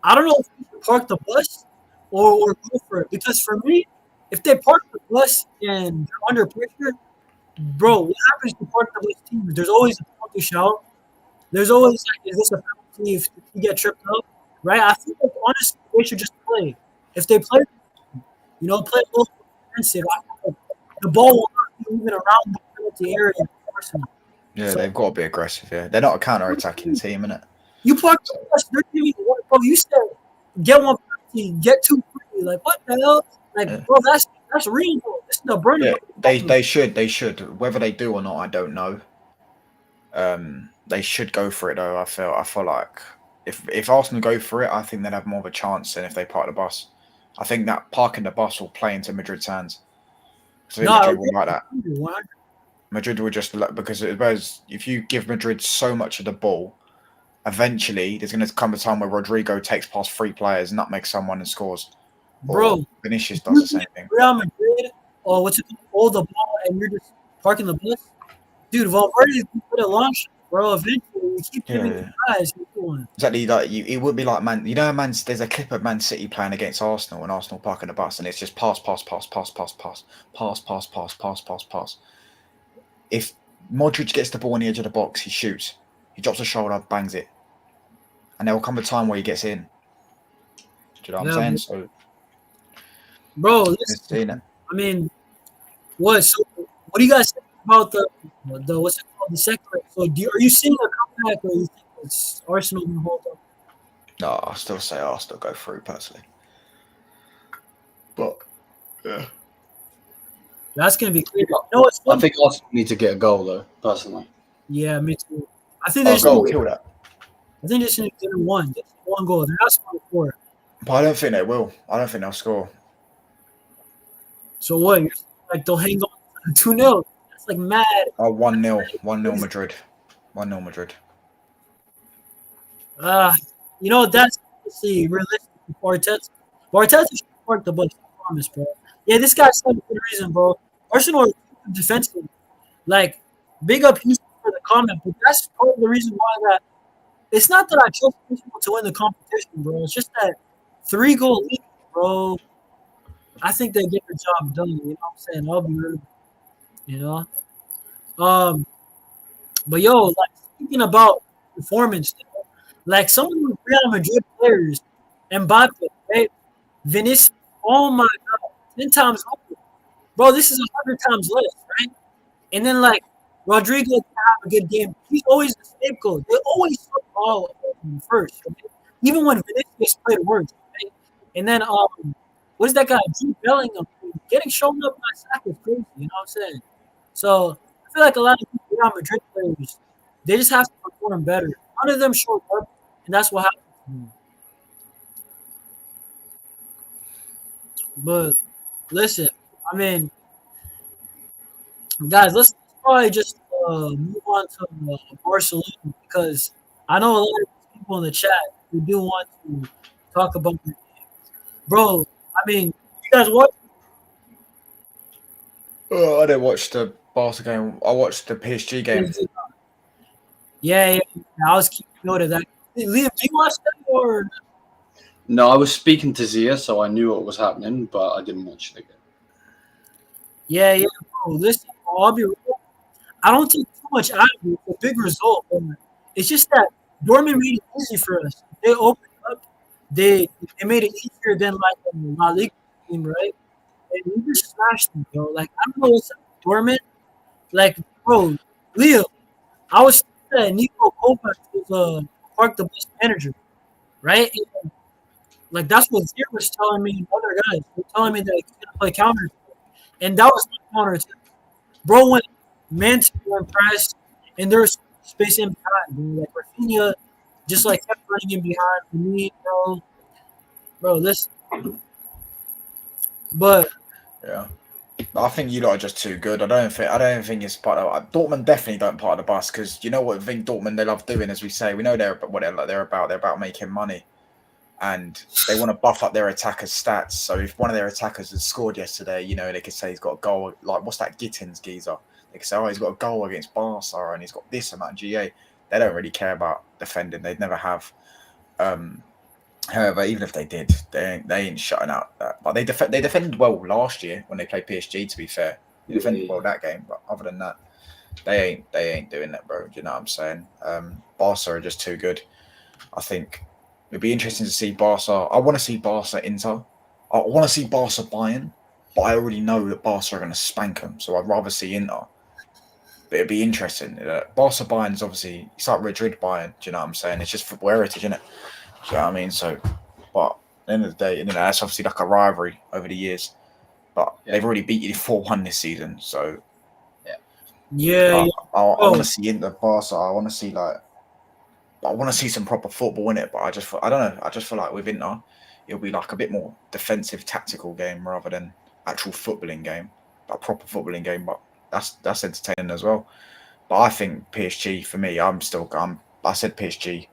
I don't know if they should park the bus or go for it. Because for me, if they park the bus and they're under pressure, bro, what happens to park the bus teams? There's always a penalty shout. There's always like, is this a penalty if you get tripped up? Right? I think like, honestly, they should just play. If they play, play a little defensive, the ball will not be moving around the penalty area. Yeah, So, they've got to be aggressive. Yeah, they're not a counter-attacking team, innit? you park the bus, they're giving you one, bro. You said get one penalty, get two free. Like what the hell? Like, Yeah. bro, that's real. Bro. This is the burner. Yeah, they should. Whether they do or not, I don't know. They should go for it though. I feel like if Arsenal go for it, I think they'd have more of a chance than if they park the bus. I think that parking the bus will play into Madrid's hands. So Madrid won't like that. Madrid will just because if you give Madrid so much of the ball, eventually there's going to come a time where Rodrigo takes past 3 players, nutmegs someone, and scores. Bro, Vinicius does the same thing. Real Madrid, or what's it called, hold the ball and you're just parking the bus. Dude, Valverde's put a launch, bro. Eventually, you keep giving the guys. Exactly, like it would be like Man. You know, there's a clip of Man City playing against Arsenal and Arsenal parking the bus, and it's just pass. If Modric gets the ball on the edge of the box, he shoots. He drops a shoulder, bangs it, and there will come a time where he gets in. Do you know what I'm saying? So, bro, listen, I mean, what? So, what do you guys think about the what's it called, the second? So, are you seeing a comeback, or you think it's Arsenal going to hold up? No, I still say Arsenal go through personally, but yeah, that's going to be clear. I think Arsenal need to get a goal though, personally. Yeah, me too. I think there's goal kill that. I think they should have given one goal. They're not scoring 4. But I don't think they will. I don't think they'll score. So what? You're like they'll hang on 2-0. That's like mad. 1-0. 1-0 Madrid. 1-0 Madrid. That's obviously realistic for Arteta. Arteta should park the bus. I promise, bro. Yeah, this guy's for good reason, bro. Arsenal are defensive. Like, big up Houston for the comment, but that's part of the reason why that. It's not that I trust Arsenal to win the competition, bro. It's just that 3-goal lead, bro. I think they get the job done. You know what I'm saying? I'll be real. But yo, like speaking about performance, like some of the Real Madrid players, Mbappe, right? Vinicius, oh my god, 10 times more. Bro, this is 100 times less, right? And then like Rodrigo can have a good game. He's always the scapegoat. They always put the ball first, right? Even when Vinicius played worse, right? And then what is that guy? Jude Bellingham getting shown up by Saka is crazy. You know what I'm saying? So I feel like a lot of Real Madrid players, they just have to perform better. None of them showed up, and that's what happened. But listen, I mean, guys, let's probably just move on to Barcelona because I know a lot of people in the chat who do want to talk about the game. Bro, I mean, you guys watch? I didn't watch the Barca game. I watched the PSG game. Yeah. I was keeping note of that. Liam, do you watch that or? No, I was speaking to Zia, so I knew what was happening, but I didn't watch it again. Yeah, bro. Listen, I'll be real. I don't take too much out of it. It's a big result. It's just that Dortmund made it easy for us. They opened up. They made it easier than like a La Liga team, right? And we just smashed them, bro. Like, I don't know what's up with Dortmund. Like, bro, Leo, I was saying that Nico Kovac was Park the Bus manager, right? And, like that's what Zier was telling me. And other guys were telling me that he's gonna play counter, and that was my counter. Bro went man to man press, and there's space in behind. Bro. Like Rafinha, just like kept running in behind for me, bro. Bro, this, but Yeah. I think you lot are just too good. I don't think it's part of Dortmund. Definitely don't part of the bus because you know what I think Dortmund they love doing. As we say, we know what they're about. They're about making money, and they want to buff up their attackers' stats. So if one of their attackers has scored yesterday, you know they could say he's got a goal. Like what's that Gittins geezer? They could say, oh, he's got a goal against Barca and he's got this amount of GA. They don't really care about defending. They'd never have. However, even if they did, they ain't shutting out that. But they defended well last year when they played PSG. To be fair, they defended well that game. But other than that, they ain't doing that, bro. Do you know what I'm saying? Barca are just too good. I think it'd be interesting to see Barca. I want to see Barca Inter. I want to see Barca Bayern, but I already know that Barca are going to spank them. So I'd rather see Inter. But it'd be interesting. Barca Bayern is obviously it's like Madrid Bayern. Do you know what I'm saying? It's just football heritage, isn't it? Do you know what I mean? So, but at the end of the day, you know, that's obviously like a rivalry over the years. But they've already beat you 4-1 this season. So, yeah. I want to see Inter Barca. I want to see some proper football in it. But I don't know. I just feel like with Inter, it'll be like a bit more defensive, tactical game rather than actual footballing game, like proper footballing game. But that's entertaining as well. But I think PSG for me, I said PSG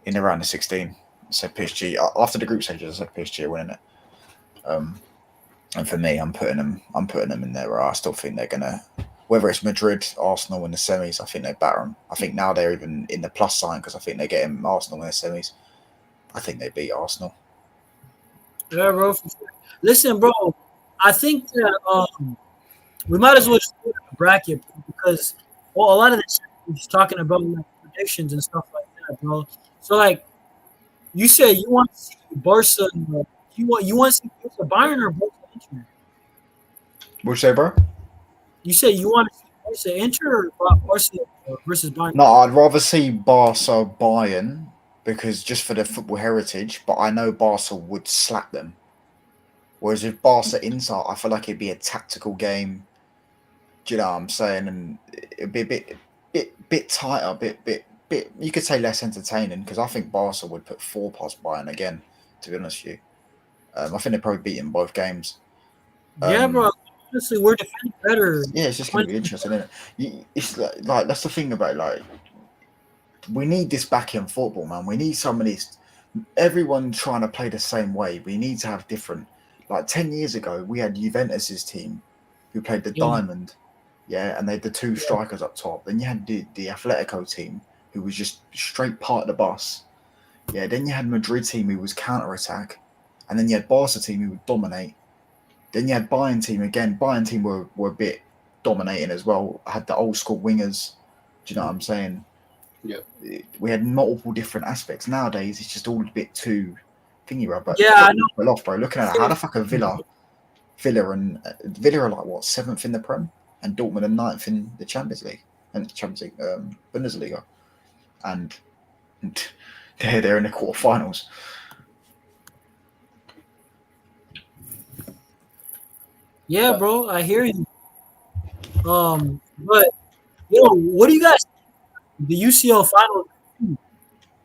in around the 16. I said PSG after the group stages. I said PSG are winning it. And for me, I'm putting them in there. Where I still think they're gonna, whether it's Madrid, Arsenal in the semis, I think they batter them. I think now they're even in the plus sign because I think they're getting Arsenal in the semis. I think they beat Arsenal. Yeah, bro. Listen, bro. I think that we might as well just do a bracket because a lot of this is talking about like, predictions and stuff like that, bro. So like you said, you want to see Barca. You want to see Barca Bayern or Barca Inter? What'd you say, bro? You said you want to see Barca Inter or Barca versus Bayern? No, I'd rather see Barca Bayern because just for their football heritage. But I know Barca would slap them. Whereas with Barca Inter, I feel like it'd be a tactical game. Do you know what I'm saying? And it'd be a bit tighter, bit. You could say less entertaining because I think Barca would put 4 past Bayern again. To be honest with you, I think they'd probably beat in both games. Yeah, bro. Honestly, we're defending better. Yeah, it's just gonna be interesting, isn't it? It's like that's the thing about like we need this back in football, man. We need some of these. Everyone trying to play the same way. We need to have different. Like 10 years ago, we had Juventus's team who played the diamond, and they had the 2 strikers up top. Then you had the Atletico team who was just straight part of the bus. Yeah, then you had Madrid team who was counter-attack. And then you had Barca team who would dominate. Then you had Bayern team again. Bayern team were a bit dominating as well. Had the old school wingers. Do you know what I'm saying? Yeah. We had multiple different aspects. Nowadays, it's just all a bit too thingy, bro. But yeah, I know. Well off, bro. Looking at it, how the fuck are Villa are like what 7th in the Prem, and Dortmund are 9th in the Champions League and Bundesliga, and they're in the quarterfinals. Yeah, bro, I hear you. But what do you guys think? The UCL final,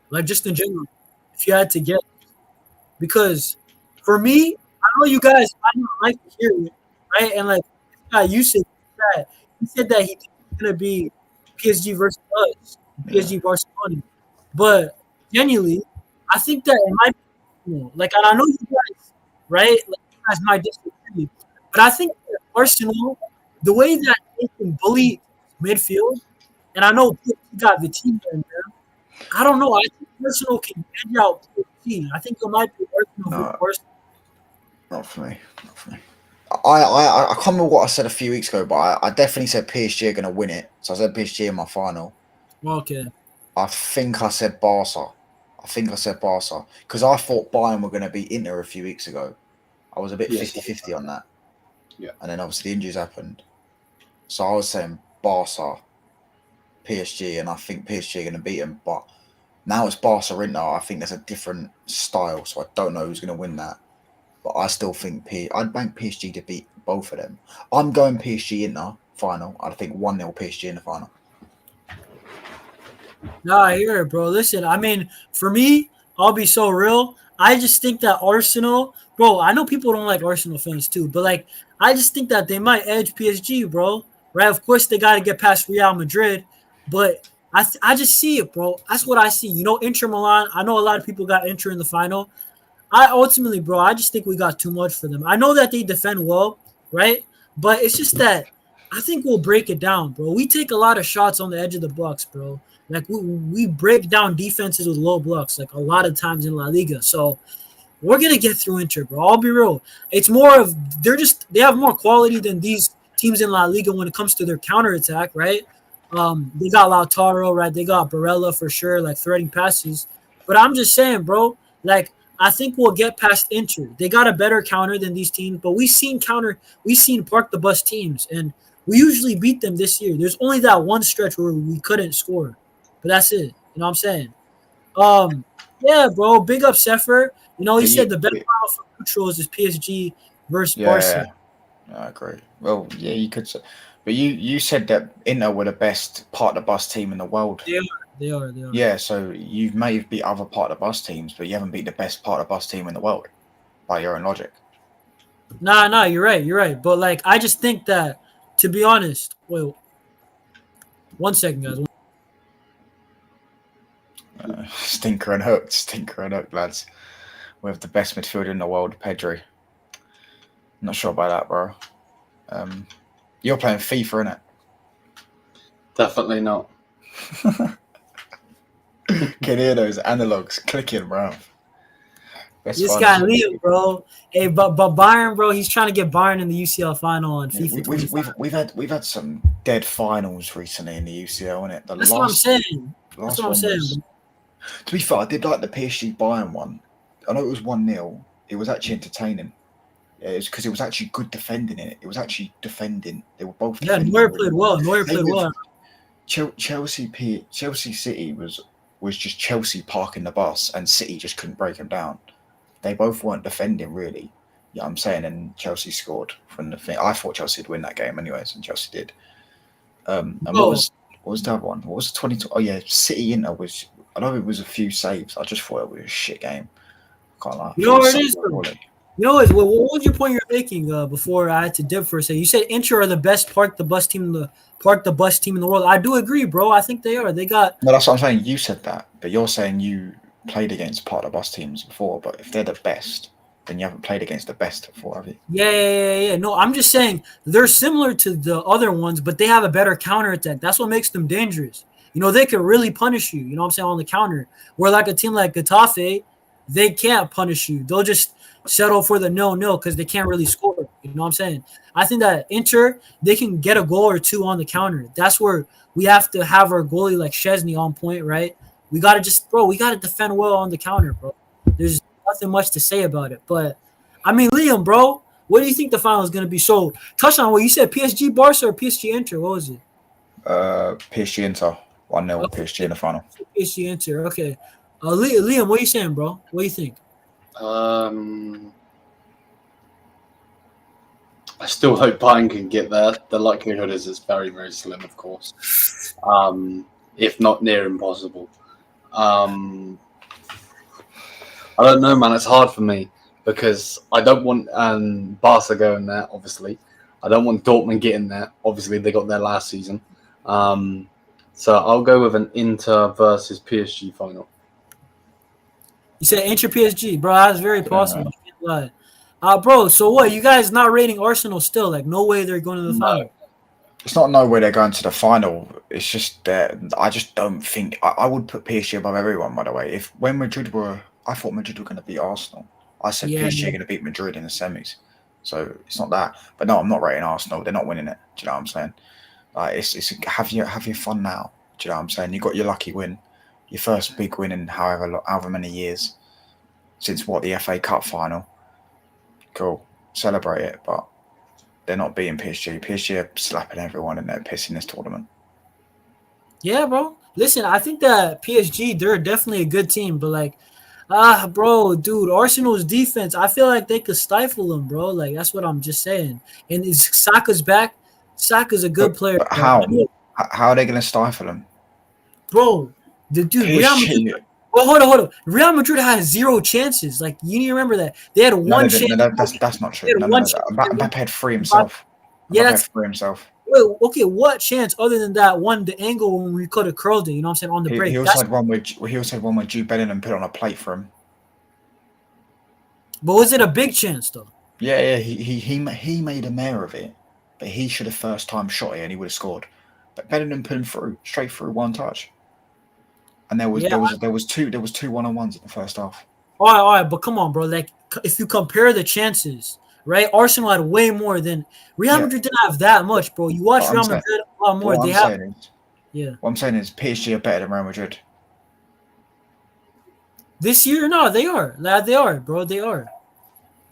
like just in general, if you had to get, because for me, I know you guys, I don't like to hear it, right? And like you said that he said that he thinks it's gonna be PSG versus us, PSG Barcelona, but genuinely, I think that it might be, like, and I know you guys, right? Like, you guys might disagree, but I think that Arsenal, the way that they can bully midfield, and I know PSG got the team in there. I don't know. I think Arsenal can edge out PSG. I think it might be Arsenal for Arsenal. Not for me. I can't remember what I said a few weeks ago, but I definitely said PSG are going to win it. So I said PSG in my final. Okay. I think I said Barca. Because I thought Bayern were going to beat Inter a few weeks ago. I was a bit 50-50 on that. Yeah. And then obviously the injuries happened. So I was saying Barca. PSG, and I think PSG are going to beat them. But now it's Barca Inter. I think there's a different style, so I don't know who's going to win that. But I still think I'd bank PSG to beat both of them. I'm going PSG Inter final. I think 1-0 PSG in the final. No, I hear it, bro. Listen, I mean, for me, I'll be so real. I just think that Arsenal, bro, I know people don't like Arsenal fans too, but like, I just think that they might edge PSG, bro. Right? Of course, they got to get past Real Madrid, but I just see it, bro. That's what I see. You know, Inter Milan, I know a lot of people got Inter in the final. I ultimately, bro, I just think we got too much for them. I know that they defend well, right? But it's just that I think we'll break it down, bro. We take a lot of shots on the edge of the box, bro. Like we break down defenses with low blocks, like a lot of times in La Liga. So we're gonna get through Inter, bro. I'll be real. It's more of they have more quality than these teams in La Liga when it comes to their counterattack, right? They got Lautaro, right? They got Barella for sure, like threading passes. But I'm just saying, bro, like I think we'll get past Inter. They got a better counter than these teams, but we've seen park the bus teams, and we usually beat them this year. There's only that one stretch where we couldn't score. But that's it. You know what I'm saying? Yeah, bro. Big up Sefer. You know, he said the best final for neutrals is PSG versus Barca. Yeah, I agree. Well, yeah, you could say. But you said that Inter were the best part of the bus team in the world. They are. Yeah, so you may have beat other part of the bus teams, but you haven't beat the best part of the bus team in the world by your own logic. Nah, you're right. But like, I just think that, to be honest, wait, 1 second, guys. Stinker and hook, lads. We have the best midfielder in the world, Pedri. Not sure about that, bro. You're playing FIFA, innit? Definitely not. Can hear those analogs clicking, bro. This guy Liam, bro. Hey, but Bayern, bro, he's trying to get Bayern in the UCL final on FIFA. We've had some dead finals recently in the UCL, innit? That's what I'm saying. That's what I'm saying. To be fair, I did like the PSG Bayern one. I know it was 1-0. It was actually entertaining. Yeah, it's because it was actually good defending in it. It was actually defending. They were both. Yeah, Neuer played well. Chelsea City was just Chelsea parking the bus, and City just couldn't break them down. They both weren't defending really. Yeah, I'm saying, and Chelsea scored from the thing. I thought Chelsea would win that game anyways, and Chelsea did. And what was the other one? What was the 22? Oh yeah, City Inter was. I know it was a few saves. I just thought it was a shit game. Can't lie. You know what it is, bro? You know what was your point you're making before I had to dip for a second? You said Inter are the best park the bus team in the world. I do agree, bro. I think they are. They got. No, that's what I'm saying. You said that, but you're saying you played against part of the bus teams before. But if they're the best, then you haven't played against the best before, have you? Yeah. No, I'm just saying they're similar to the other ones, but they have a better counterattack. That's what makes them dangerous. You know, they can really punish you, you know what I'm saying, on the counter. Where like a team like Getafe, they can't punish you. They'll just settle for the 0-0 because they can't really score. You know what I'm saying? I think that Inter, they can get a goal or two on the counter. That's where we have to have our goalie like Szczesny on point, right? We got to defend well on the counter, bro. There's nothing much to say about it. But, I mean, Liam, bro, what do you think the final is going to be? So, touch on what you said, PSG Barca or PSG Inter? What was it? PSG Inter. 1-0 PSG in the final. PSG Inter, okay. Liam, what are you saying, bro? What do you think? I still hope Bayern can get there. The likelihood is it's very, very slim, of course. If not near impossible. I don't know, man. It's hard for me because I don't want Barca going there, obviously. I don't want Dortmund getting there. Obviously, they got there last season. So I'll go with an Inter versus PSG final. You said Inter PSG, bro. That was very possible. Bro, so what? You guys not rating Arsenal still? Like, no way they're going to the final. It's not no way they're going to the final. It's just that I just don't think I would put PSG above everyone. By the way, I thought Madrid were going to beat Arsenal. I said PSG are going to beat Madrid in the semis. So it's not that. But no, I'm not rating Arsenal. They're not winning it. Do you know what I'm saying? Like it's have your fun now. Do you know what I'm saying? You got your lucky win, your first big win in however many years since the FA Cup final. Cool, celebrate it, but they're not beating PSG. PSG are slapping everyone and they're pissing this tournament. Yeah, bro. Listen, I think that PSG, they're definitely a good team, but like, bro, dude, Arsenal's defense, I feel like they could stifle them, bro. Like, that's what I'm just saying. And is Saka's back? Saka's a good player, But bro. I how? know, How are they going to stifle them? bro, the dude, Real Madrid. PSG. Well, hold on. Real Madrid had zero chances. Like, you need to remember that. They had No, one they didn't. chance. No, that's not They true. had No, no, one no. chance. Mbappe had three himself. Yeah, Mbappe had that's three himself. well, okay. What chance other than that one, the angle when we could have curled it? You know what I'm saying on the He break. also had one with Jude Bellingham put on a plate for him. But was it a big chance though? Yeah. He made a mare of it, but he should have first time shot it and he would have scored. But Bellingham put him through straight through one touch. And there was Yeah. two 1-on-1s in the first half. All right. But come on, bro. Like, if you compare the chances, right? Arsenal had way more than Real Yeah. Madrid didn't have that much, bro. You watch But Real Madrid a lot more. what They I'm have, saying is, yeah. what I'm saying is PSG are better than Real Madrid. This year, no, they are. Like, they are, bro. They are.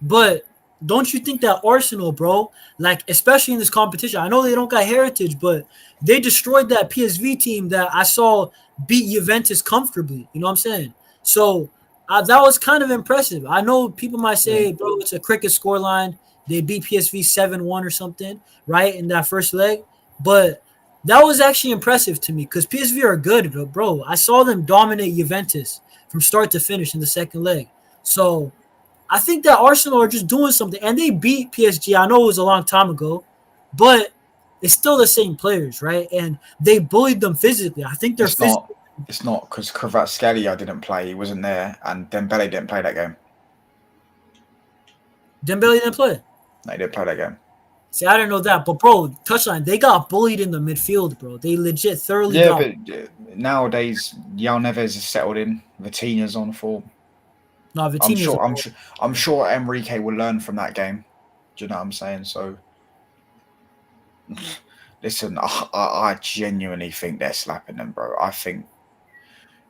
But don't you think that Arsenal, bro, like especially in this competition, I know they don't got heritage, but they destroyed that PSV team that I saw beat Juventus comfortably. You know what I'm saying? So that was kind of impressive. I know people might say, bro, it's a cricket scoreline. They beat PSV 7-1 or something, right, in that first leg. But that was actually impressive to me because PSV are good, bro. I saw them dominate Juventus from start to finish in the second leg. So I think that Arsenal are just doing something, and they beat PSG. I know it was a long time ago, but it's still the same players, right? And they bullied them physically. I think they're It's not. physical. It's not because Kvaratskhelia didn't play. He wasn't there, and Dembele didn't play that game. Dembele didn't play. No, he didn't play that game. See, I didn't know that, but bro, touchline, they got bullied in the midfield, bro. They legit thoroughly Yeah, got. but nowadays, Yao Neves is settled in. Vitinha's on form. No, Vitinha's I'm sure Enrique will learn from that game. Do you know what I'm saying? So, listen, I genuinely think they're slapping them, bro. I think,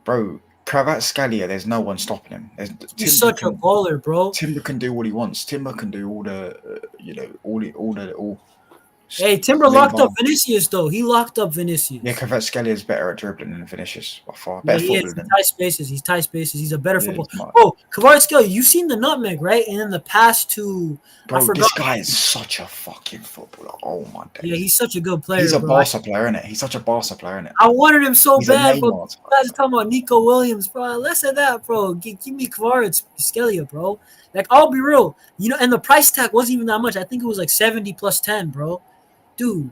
bro, Kvaratskhelia, there's no one stopping him. He's such a baller, bro. Timber can do what he wants. Timber can do all the, all. Hey, Timber locked up Vinicius, though. He locked up Vinicius. Yeah, Kvaratskhelia is better at dribbling than Vinicius by far. Yeah, Better he is. footballer He's tight spaces. He's a better footballer. smart. Bro, Kvaratskhelia, you've seen the nutmeg, right? And then the pass to... Bro, I forgot. this guy is such a fucking footballer. Oh, my days. Yeah, he's such a good player, He's a bro. Barca player, isn't it? He's such a Barca player, isn't it? I wanted him so He's bad, bro. Neymar. You guys are talking about Nico Williams, bro. Less of that, bro. Give me Kvaratskhelia, bro. Like, I'll be real. You know, and the price tag wasn't even that much. I think it was like 70 plus 10, bro. Dude,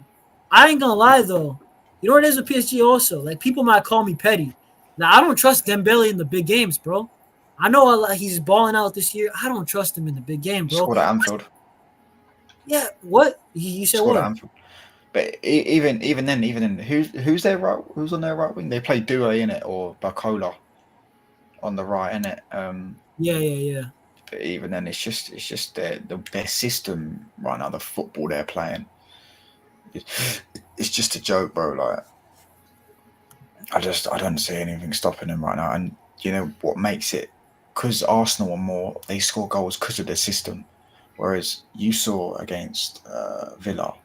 I ain't gonna lie, though. You know what it is with PSG also? Like, people might call me petty. Now, I don't trust Dembele in the big games, bro. I know he's balling out this year. I don't trust him in the big game, bro. Scored at Anfield. Yeah, what? You said Scored what? at Anfield. But even then, who's on their right wing? They play Due in it or Barcola on the right, in it. Yeah. But even then, it's just their system right now. The football they're playing, it's just a joke, bro. Like, I don't see anything stopping them right now. And you know what makes it? Because Arsenal they score goals because of their system. Whereas you saw against Villa,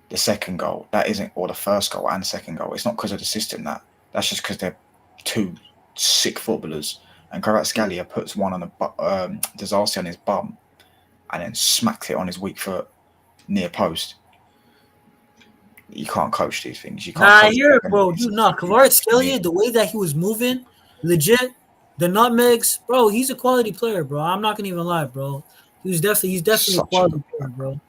the second goal, or the first goal and second goal, it's not because of the system. That's just because they're two sick footballers. And Kvaratskhelia puts one on the Disaster on his bum, and then smacks it on his weak foot near post. You can't coach these things. You can't. Nah, I hear it, bro. Dude, nah, Kvaratskhelia, the way that he was moving, legit, the nutmegs, bro. He's a quality player, bro. I'm not gonna even lie, bro. He's definitely a quality player, bro.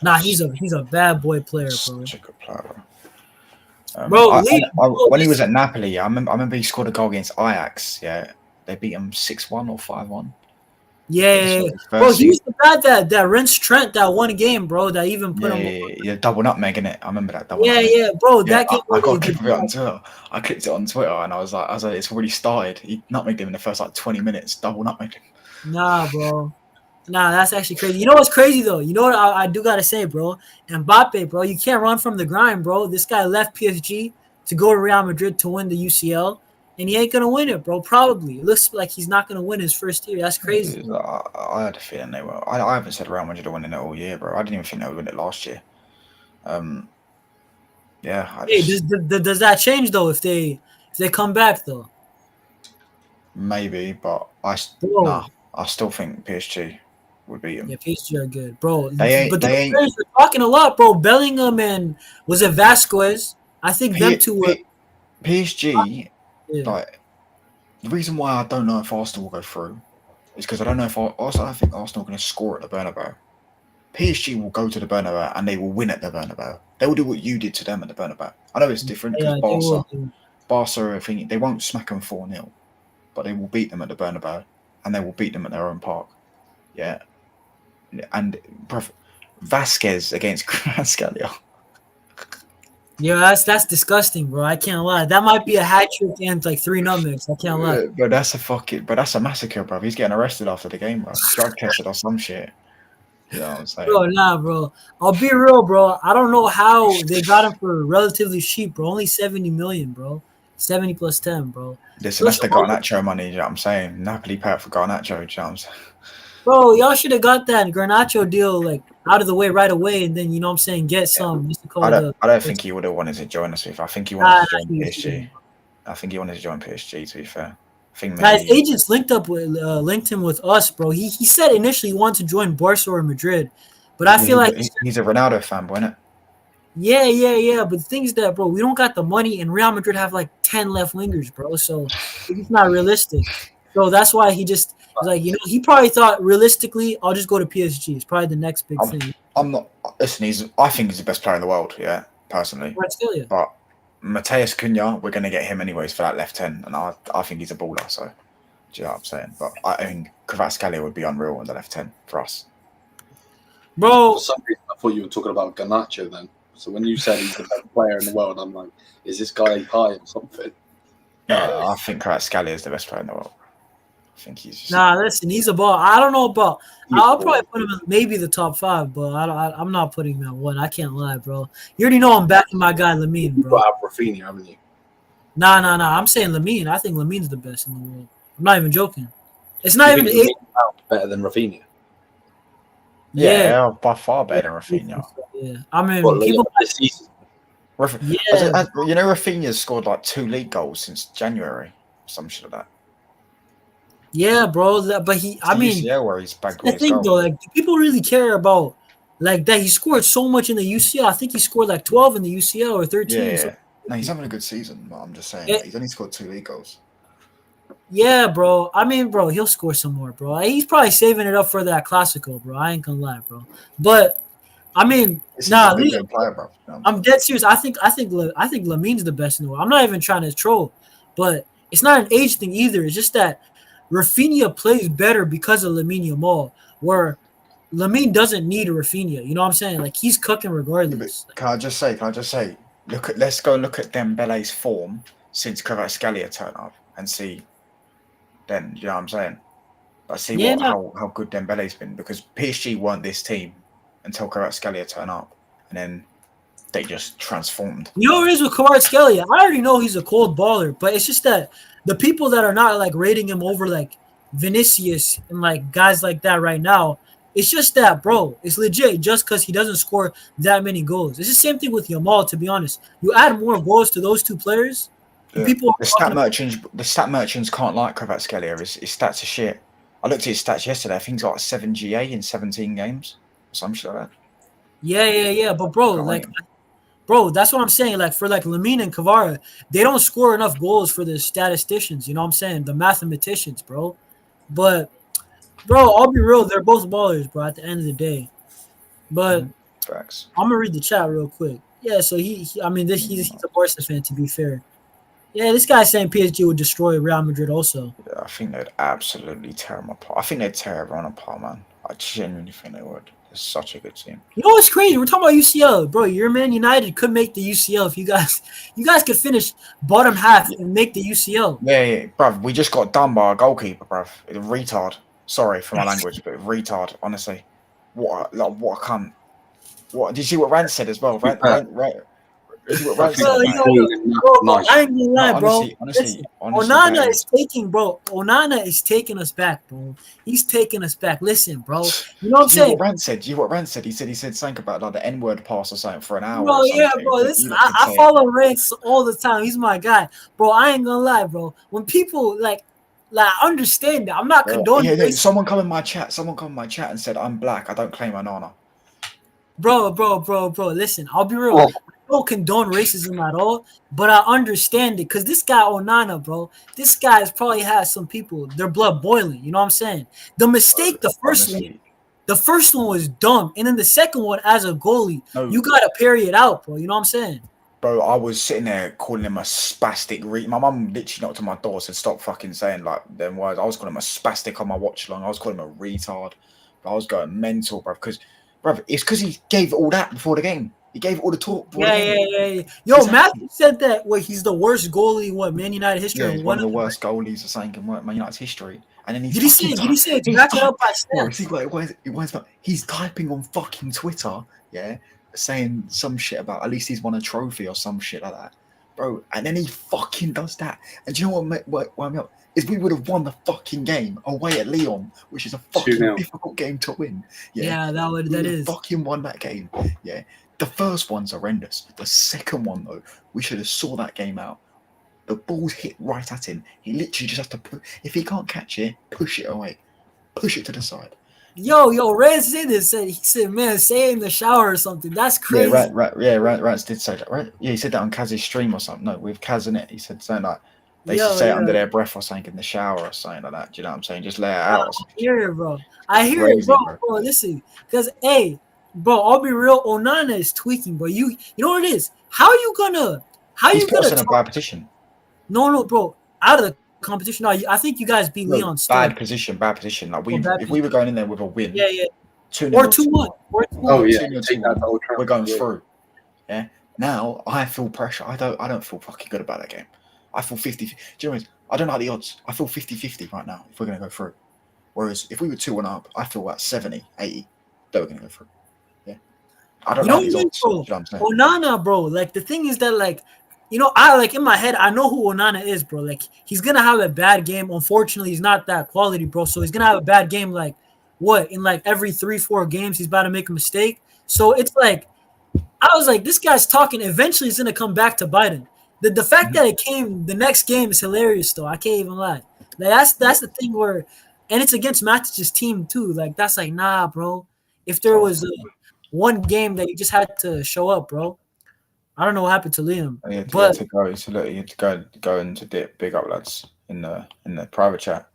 Nah, he's a bad boy player, bro. Such a good player, bro. When he was at Napoli, I remember he scored a goal against Ajax. Yeah, they beat him 6-1 or 5-1. Yeah, bro. He was the guy that rinsed Trent that one game, bro. That even put him. Yeah, double nutmeg in it. I remember that. Yeah, bro. That game. I got a clip of it on Twitter. I clicked it on Twitter, and I was like, it's already started. He nutmegged him in the first 20 minutes. Double nutmegged him. Nah, bro. Nah, that's actually crazy. You know what's crazy though? You know what I do gotta say, bro? Mbappe, bro, you can't run from the grind, bro. This guy left PSG to go to Real Madrid to win the UCL, and he ain't gonna win it, bro. Probably. It looks like he's not gonna win his first year. That's crazy. I had a feeling they were. I haven't said Real Madrid are winning it all year, bro. I didn't even think they would win it last year. Yeah, Hey, does that change though if they come back though? maybe, but Bro, I still think PSG would beat yeah, them. PSG are good, bro. But They those ain't. players are talking a lot, bro. Bellingham and was it Vasquez? I think them two were. PSG, Yeah. like the reason why I don't know if Arsenal will go through is because I don't know if I think Arsenal are going to score at the Bernabeu. PSG will go to the Bernabeu and they will win at the Bernabeu. They will do what you did to them at the Bernabeu. I know it's different because Yeah, they will. Barca, I think they won't smack them 4-0, but they will beat them at the Bernabeu and they will beat them at their own park. Yeah, and Vasquez against Kvaratskhelia. Yeah, that's disgusting, bro. I can't lie. That might be a hat trick and like 3 numbers. I can't lie. But that's a massacre, bro. He's getting arrested after the game, bro. Drug tested or some shit. You know what I'm saying? Bro, nah, bro. I'll be real, bro. I don't know how they got him for relatively cheap, bro. Only 70 million, bro. 70 plus 10, bro. Listen, that's the Garnacho money, you know what I'm saying? Napoli pay out for Garnacho, you know what I'm saying? Bro, y'all should have got that Garnacho deal like out of the way right away, and then you know what I'm saying, get some. What's it called? I don't think he would have wanted to join us. I think he wanted to join PSG. I think he wanted to join PSG. To be fair, I think his maybe agents linked him with us, bro. He said initially he wanted to join Barca or Madrid, but I feel like he's a Ronaldo fan, isn't it? Yeah. But the thing is that, bro, we don't got the money, and Real Madrid have like 10 left wingers, bro. So it's not realistic. So that's why he just was like, you know, he probably thought realistically, I'll just go to PSG. It's probably the next big thing. I'm not. Listen, I think he's the best player in the world. Yeah, personally. But Mateus Cunha, we're going to get him anyways for that left 10, and I think he's a baller. So, do you know what I'm saying? But I think Kvaratskhelia would be unreal on the left 10 for us. Bro, for some reason, I thought you were talking about Garnacho then. So when you said he's the best player in the world, I'm like, is this guy high or something? No, I think Kvaratskhelia is the best player in the world. I think he's just... Nah, listen, he's a ball. I don't know about. I'll probably put him in maybe the top 5, but I'm not putting him at 1. I can't lie, bro. You already know I'm backing my guy Lamine, bro. You got Rafinha, haven't you? Nah. I'm saying Lamine. I think Lamine's the best in the world. I'm not even joking. It's not even better than Rafinha. Yeah, by far better than Rafinha. Yeah, I mean, people. This season. Yeah, you know, Rafinha's scored like 2 league goals since January. Some shit like that. Yeah, bro. But I mean, UCL where he's bagged the thing though, like, do people really care about like that? He scored so much in the UCL. I think he scored like 12 in the UCL or 13. Yeah. So. No, he's having a good season. But I'm just saying, he's only scored 2 league goals. Yeah, bro. I mean, bro, he'll score some more, bro. He's probably saving it up for that Classico, bro. I ain't gonna lie, bro. But I mean, player, bro. I'm dead serious. I think Lamine's the best in the world. I'm not even trying to troll, but it's not an age thing either. It's just that Rafinha plays better because of Lamine Yamal, where Lamine doesn't need a Rafinha. You know what I'm saying? Like, he's cooking regardless. Can I just say? Let's go look at Dembele's form since Kvaratskhelia turned up and see. Then you know what I'm saying? How good Dembele's been, because PSG weren't this team until Kvaratskhelia turned up, and then they just transformed. You know what it is with Kvaratskhelia? I already know he's a cold baller, but it's just that the people that are not like rating him over like Vinicius and like guys like that right now, it's just that, bro, it's legit just because he doesn't score that many goals. It's the same thing with Yamal, to be honest. You add more goals to those two players, people. The stat merchants can't like Kvaratskhelia. His stats are shit. I looked at his stats yesterday. I think he's got 7 GA in 17 games. Some shit like that. Yeah. But bro, that's what I'm saying. Like, for like Lamine and Kvara, they don't score enough goals for the statisticians. You know what I'm saying? The mathematicians, bro. But, bro, I'll be real. They're both ballers, bro, at the end of the day. But Facts. I'm going to read the chat real quick. Yeah, so he's a Barca fan, to be fair. Yeah, this guy's saying PSG would destroy Real Madrid also. Yeah, I think they'd absolutely tear them apart. I think they'd tear everyone apart, man. I genuinely think they would. It's such a good team. You know what's crazy? We're talking about UCL, bro. Your Man United could make the UCL if you guys could finish bottom half and make the UCL. Yeah, bruv. We just got done by a goalkeeper, bruv. A retard. Sorry for my language, but retard. Honestly, what a cunt. What did you see? What Rand said as well? Rand You see what Rand said? Bro, Nice. I ain't gonna lie, bro. Honestly, Onana is taking, bro. Onana is taking us back, bro. He's taking us back. Listen, bro. You know what I'm saying? You know what Rand said? He said something about like the N-word pass or something for an hour. Bro, or yeah, bro. Listen, I follow Rance all the time. He's my guy, bro. I ain't gonna lie, bro. When people like understand that, I'm not condoning. Yeah, someone come in my chat. And said, "I'm black. I don't claim Onana." Bro. Listen, I'll be real. I don't condone racism at all, but I understand it because this guy Onana, bro, this guy has probably has some people, their blood boiling. You know what I'm saying? The mistake, the first one was dumb, and then the second one, as a goalie, you gotta parry it out, bro. You know what I'm saying? Bro, I was sitting there calling him a spastic. My mum literally knocked on my door, said, "Stop fucking saying like them words." I was calling him a spastic on my watch long. I was calling him a retard. I was going mental, bro, because. Brother, it's because he gave all that before the game. He gave all the talk before the game. Yeah. Yo, exactly. Matthew said that he's the worst goalie in Man United history. Yeah, he's one of the worst goalies or something in Man United's history. And then did he say it? Back it up by stats. He's typing on fucking Twitter, yeah, saying some shit about at least he's won a trophy or some shit like that. Bro, and then he fucking does that. And do you know what wound me up? Is we would have won the fucking game away at Lyon, which is a fucking difficult game to win. Yeah, that is. Fucking won that game. Yeah. The first one's horrendous. The second one, though, we should have saw that game out. The ball's hit right at him. He literally just has to if he can't catch it, push it away. Push it to the side. Yo, Rance said this. He said, man, say it in the shower or something. That's crazy. Rance did say that, right? Yeah, he said that on Kaz's stream or something. No, with Kaz in it. He said something like, they used to say it under their breath or something in the shower or something like that. Do you know what I'm saying? Just let it out. I hear it, bro. Bro. Listen, because, bro, I'll be real. Onana is tweaking, bro. You know what it is? How you gonna in a bad position. No, bro. Out of the competition. No, I think you guys beat Leon. Bad position. Like if we were going in there with a win. Yeah. 2-0 or 2-1. Oh yeah, we're going through. Yeah. Now I feel pressure. I don't feel fucking good about that game. I feel 50. Do you know what I mean? I don't like the odds. I feel 50-50 right now if we're going to go through. Whereas if we were 2-1 up, I feel about 70, 80 that we're going to go through. Yeah. I don't know these odds. Bro, you know Onana, bro. Like, the thing is that, like, I, like, in my head, I know who Onana is, bro. Like, he's going to have a bad game. Unfortunately, he's not that quality, bro. So he's going to have a bad game, like, in, like, every 3-4 games, he's about to make a mistake. So it's like, I was like, this guy's talking. Eventually, he's going to come back to bite him. The fact that it came the next game is hilarious, though. I can't even lie. Like, that's the thing where, and it's against Matic's team too. Like, that's like, nah, bro. If there was one game that you just had to show up, bro. I don't know what happened to Liam. He had to go into dip. Big up, lads, in the private chat.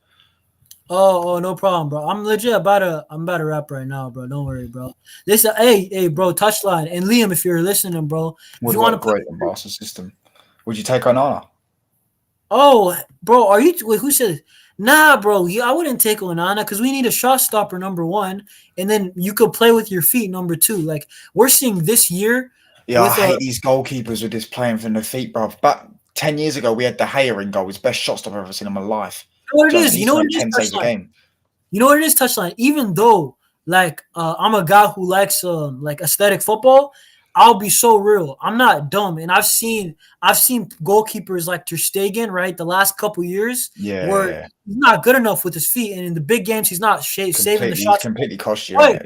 Oh, no problem, bro. I'm legit about to rap right now, bro. Don't worry, bro. Listen, hey, bro, touchline. And Liam, if you're listening, bro, if you want to play in Barca system. Would you take Onana? Oh, bro, who said? Nah, bro, I wouldn't take Onana because we need a shot stopper, number one, and then you could play with your feet, number two. Like, we're seeing this year. Yeah, I hate these goalkeepers with this playing from the feet, bro. But 10 years ago, we had De Gea in goal. His best shot stopper I've ever seen in my life. You know what it is? You know what it is, Touchline? You know what it is, Touchline? Even though, like, I'm a guy who likes, like, aesthetic football, I'll be so real. I'm not dumb, and I've seen goalkeepers like Ter Stegen, right? The last couple years, where he's not good enough with his feet, and in the big games, he's not saving the shots. Completely cost you. Right.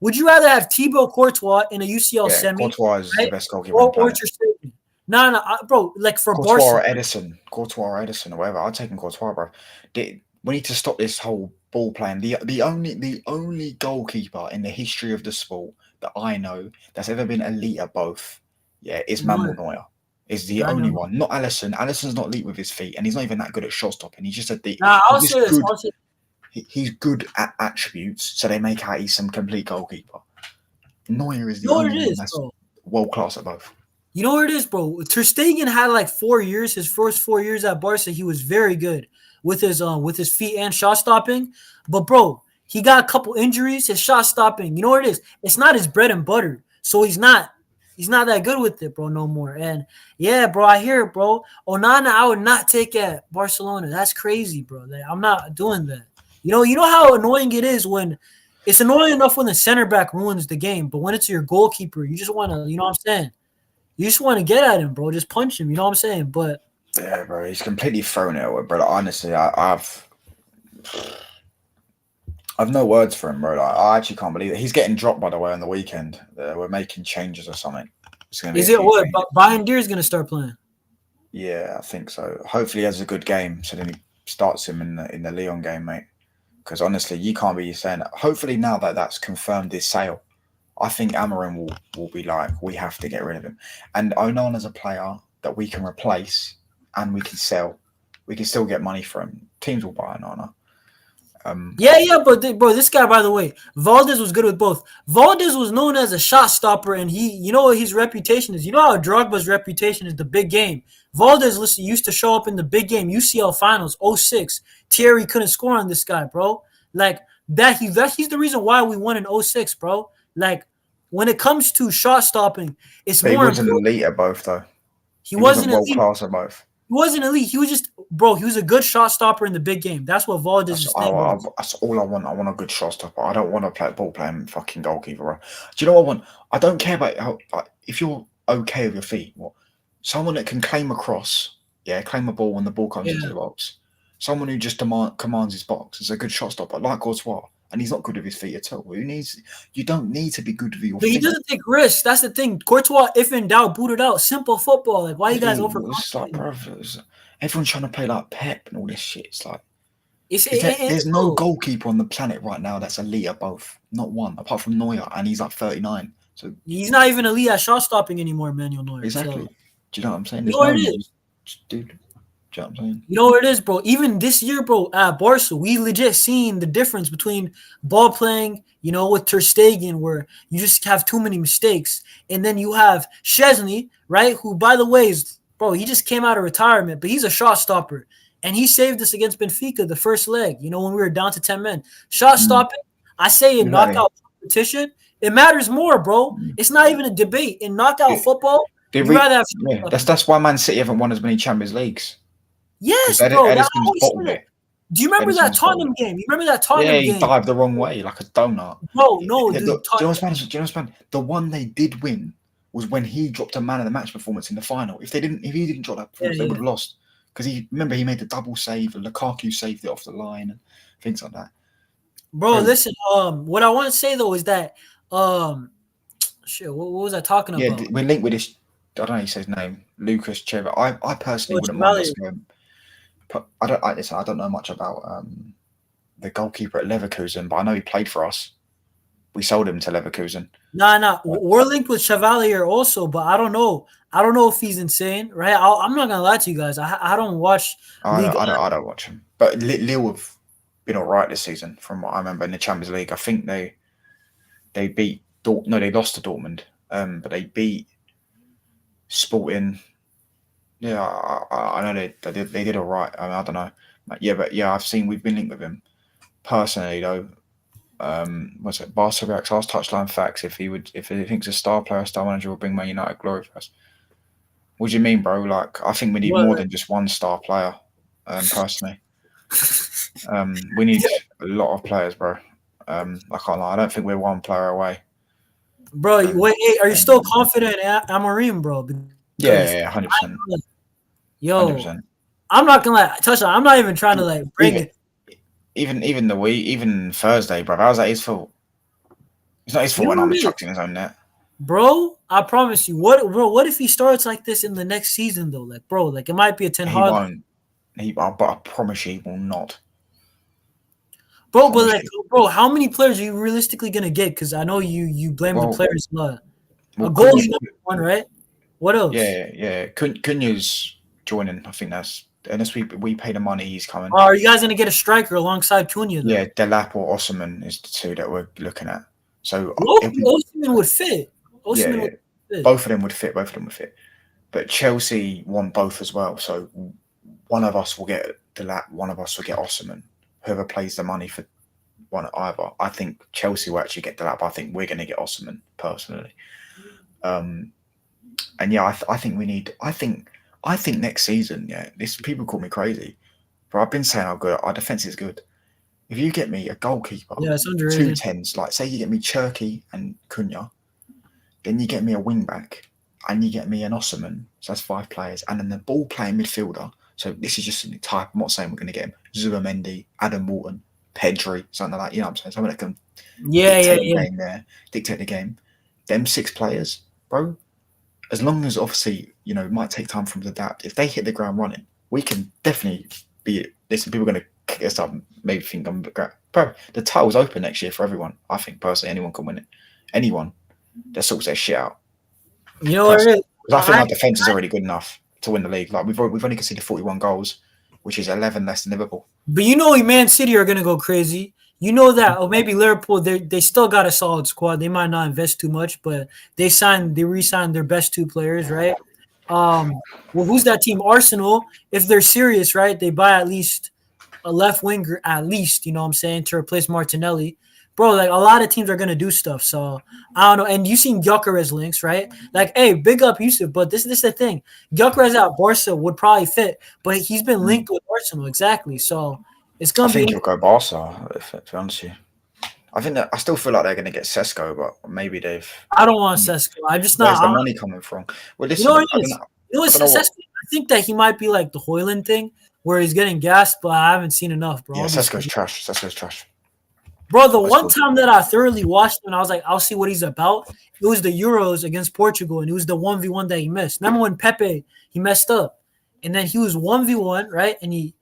Would you rather have Thibaut Courtois in a UCL semi? Courtois is the best goalkeeper. Or Ter Stegen? No, bro. Like for Courtois Barca, Courtois or Edison, or whatever. I'll take Courtois, bro. We need to stop this whole ball playing. The only goalkeeper in the history of the sport that I know that's ever been elite at both, is Manuel Neuer. Is the only one. Not Alisson. Alisson's not elite with his feet, and he's not even that good at shot stopping. He's just he's good at attributes, so they make out he's some complete goalkeeper. Neuer is the only one that's world class at both. You know what it is, bro? Ter Stegen had like 4 years. His first 4 years at Barca, he was very good with his feet and shot stopping. But bro, he got a couple injuries. His shot stopping, you know what it is? It's not his bread and butter. So he's not that good with it, bro, no more. And yeah, bro, I hear it, bro. Onana, I would not take at Barcelona. That's crazy, bro. Like, I'm not doing that. You know how annoying it is when it's annoying enough when the center back ruins the game, but when it's your goalkeeper, you just want to, you know what I'm saying? You just want to get at him, bro. Just punch him. You know what I'm saying? But yeah, bro, he's completely thrown it away, bro. Like, honestly, I've no words for him, bro. Like, I actually can't believe it. He's getting dropped, by the way, on the weekend. We're making changes or something. It's gonna be is it what? Bayern is going to start playing? Yeah, I think so. Hopefully, he has a good game, so then he starts him in the Lyon game, mate. Because honestly, you can't be saying that. Hopefully, now that that's confirmed his sale, I think Amorim will be like, we have to get rid of him. And Onan is a player that we can replace and we can sell. We can still get money for him. Teams will buy Onana. But bro, this guy, by the way, Valdez was good with both. Valdez was known as a shot stopper, and you know what his reputation is. You know how Drogba's reputation is the big game. Valdez used to show up in the big game, UCL finals, 06. Thierry couldn't score on this guy, bro. Like that, he's the reason why we won in 06, bro. Like when it comes to shot stopping, it's but more. He wasn't elite at both, though. He wasn't world class at both. He wasn't elite. He was just, bro, he was a good shot stopper in the big game. That's what Valdez is saying. That's all I want. I want a good shot stopper. I don't want to play ball playing fucking goalkeeper, bro. Do you know what I want? I don't care about how, if you're okay with your feet. What? Someone that can claim a cross, claim a ball when the ball comes into the box. Someone who just commands his box is a good shot stopper, like Courtois. And he's not good with his feet at all. You don't need to be good with your feet. He doesn't take risks. That's the thing. Courtois, if in doubt, boot it out. Simple football. Like, why you guys It's like, bro, everyone's trying to play like Pep and all this shit. It's like, there's no goalkeeper on the planet right now that's elite at both. Not one, apart from Neuer, and he's like 39. So he's not even elite at shot stopping anymore, Manuel Neuer. Exactly. So. Do you know what I'm saying? You know what it is? Dude. You know what I'm saying? You know what it is, bro? Even this year, bro, at Barca, we legit seen the difference between ball playing, with Ter Stegen, where you just have too many mistakes. And then you have Szczesny, right, who, by the way, he just came out of retirement, but he's a shot stopper. And he saved us against Benfica the first leg, when we were down to 10 men. Shot stopping, I say in knockout competition, it matters more, bro. It's not even a debate. In knockout football, you'd rather have that's why Man City haven't won as many Champions Leagues. Yes, bro. Do you remember that Tottenham game? Yeah, he dived the wrong way like a donut. No. Do you know what's funny? The one they did win was when he dropped a man of the match performance in the final. If he didn't drop that performance, they would have lost. Because he made the double save, and Lukaku saved it off the line and things like that. Bro, listen. What I want to say though is that what was I talking about? Yeah, we're linked with this. I don't know how you say his name, Lucas Cheva. I personally wouldn't mind us going. I don't know much about the goalkeeper at Leverkusen, but I know he played for us. We sold him to Leverkusen. Nah. We're linked with Chevalier also, but I don't know. I don't know if he's insane, right? I'm not gonna lie to you guys. I don't watch. I don't watch him, but Lille have been all right this season, from what I remember in the Champions League. I think they beat they lost to Dortmund, but they beat Sporting. Yeah, I know they did all right. I mean, I don't know. I've seen we've been linked with him personally though. What's it? BarcaReacts asked Touchline Facts if he thinks a star player, star manager will bring Man United glory for us. What do you mean, bro? Like, I think we need more than just one star player. Personally, we need a lot of players, bro. I can't lie. I don't think we're one player away. Bro, wait, are you still confident in Amorim, bro? Yeah, 100%. Yo, 100%. I'm not gonna lie, Touchline. I'm not even trying to bring it. Even Thursday, bro. How's that his fault? It's not his fault when I'm chucked in his own net. Bro, I promise you. What if he starts like this in the next season though? It might be a 10 hard. He won't. But I promise you, he will not. Bro, but how many players are you realistically gonna get? Because I know you blame the players a lot. A goal is number one, right? What else? Yeah. Cunha's joining. I think that's unless we pay the money, he's coming. Are you guys gonna get a striker alongside Cunha? Though? Yeah, Delap or Osimhen is the two that we're looking at. So Osimhen would fit. Would fit. Both of them would fit. But Chelsea want both as well. So one of us will get Delap, one of us will get Osimhen. Whoever plays the money for one either. I think Chelsea will actually get Delap. I think we're going to get Osimhen personally. And yeah, I think we need. I think next season. Yeah, people call me crazy, but I've been saying how good our defense is good. If you get me a goalkeeper, it's underrated. 2 10s, like say you get me Cherky and Cunha, then you get me a wing back. and you get me an Osman, so that's 5 players, and then the ball playing midfielder. So this is just a type. I'm not saying we're going to get him. Zubamendi, Adam Walton, Pedri, something like that. You know what I'm saying? Someone that can dictate the game there, dictate the game. Them 6 players, bro. As long as obviously, you know, it might take time for them to adapt. If they hit the ground running, we can definitely be. Listen, people are going to kick us up, maybe think I'm great. Bro, the title's open next year for everyone. I think personally, anyone can win it. Anyone that sorts their shit out. You know what it is? I think our defense is already good enough to win the league. Like we've only conceded 41 goals, which is 11 less than Liverpool. But you know, Man City are gonna go crazy. You know that, or maybe Liverpool. They still got a solid squad. They might not invest too much, but they re-signed their best 2 players, right? Well, who's that team? Arsenal. If they're serious, right, they buy at least a left winger, at least. You know what I'm saying, to replace Martinelli. Bro, like a lot of teams are gonna do stuff. So I don't know. And you seen Gyökeres links, right? Like, hey, big up Yusuf, but this is the thing. Gyökeres at Barca would probably fit, but he's been linked with Arsenal, exactly. So it's gonna be. I think he'll go Barca. To be honest with you, I think that I still feel like they're gonna get Sesko, but maybe they've. I don't want Sesko. I'm just not. Where's the money coming from? Well, listen, you know what it is? You know what Sesko? I think that he might be like the Højlund thing, where he's getting gassed, but I haven't seen enough, bro. Yeah, Sesko's trash. Sesko's trash. Bro, the one time that I thoroughly watched him and I was like, I'll see what he's about, it was the Euros against Portugal, and it was the 1v1 that he missed. Remember when Pepe, he messed up? And then he was 1v1, right? And it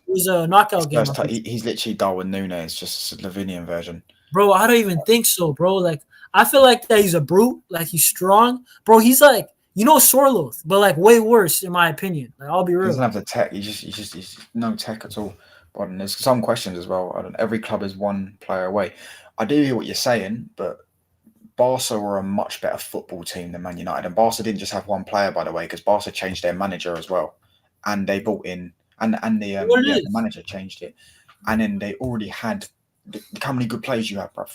was a knockout game. He's literally Darwin Núñez, just a Slovenian version. Bro, I don't even think so, bro. Like, I feel like that he's a brute, like he's strong. Bro, he's like, you know, Sorloth, but like way worse, in my opinion. Like, I'll be real. He doesn't have the tech. He's no tech at all. But there's some questions as well. Every club is one player away. I do hear what you're saying, but Barca were a much better football team than Man United. And Barca didn't just have one player, by the way, because Barca changed their manager as well. And they brought in, the manager changed it. And then they already had, how many good players you have, bro?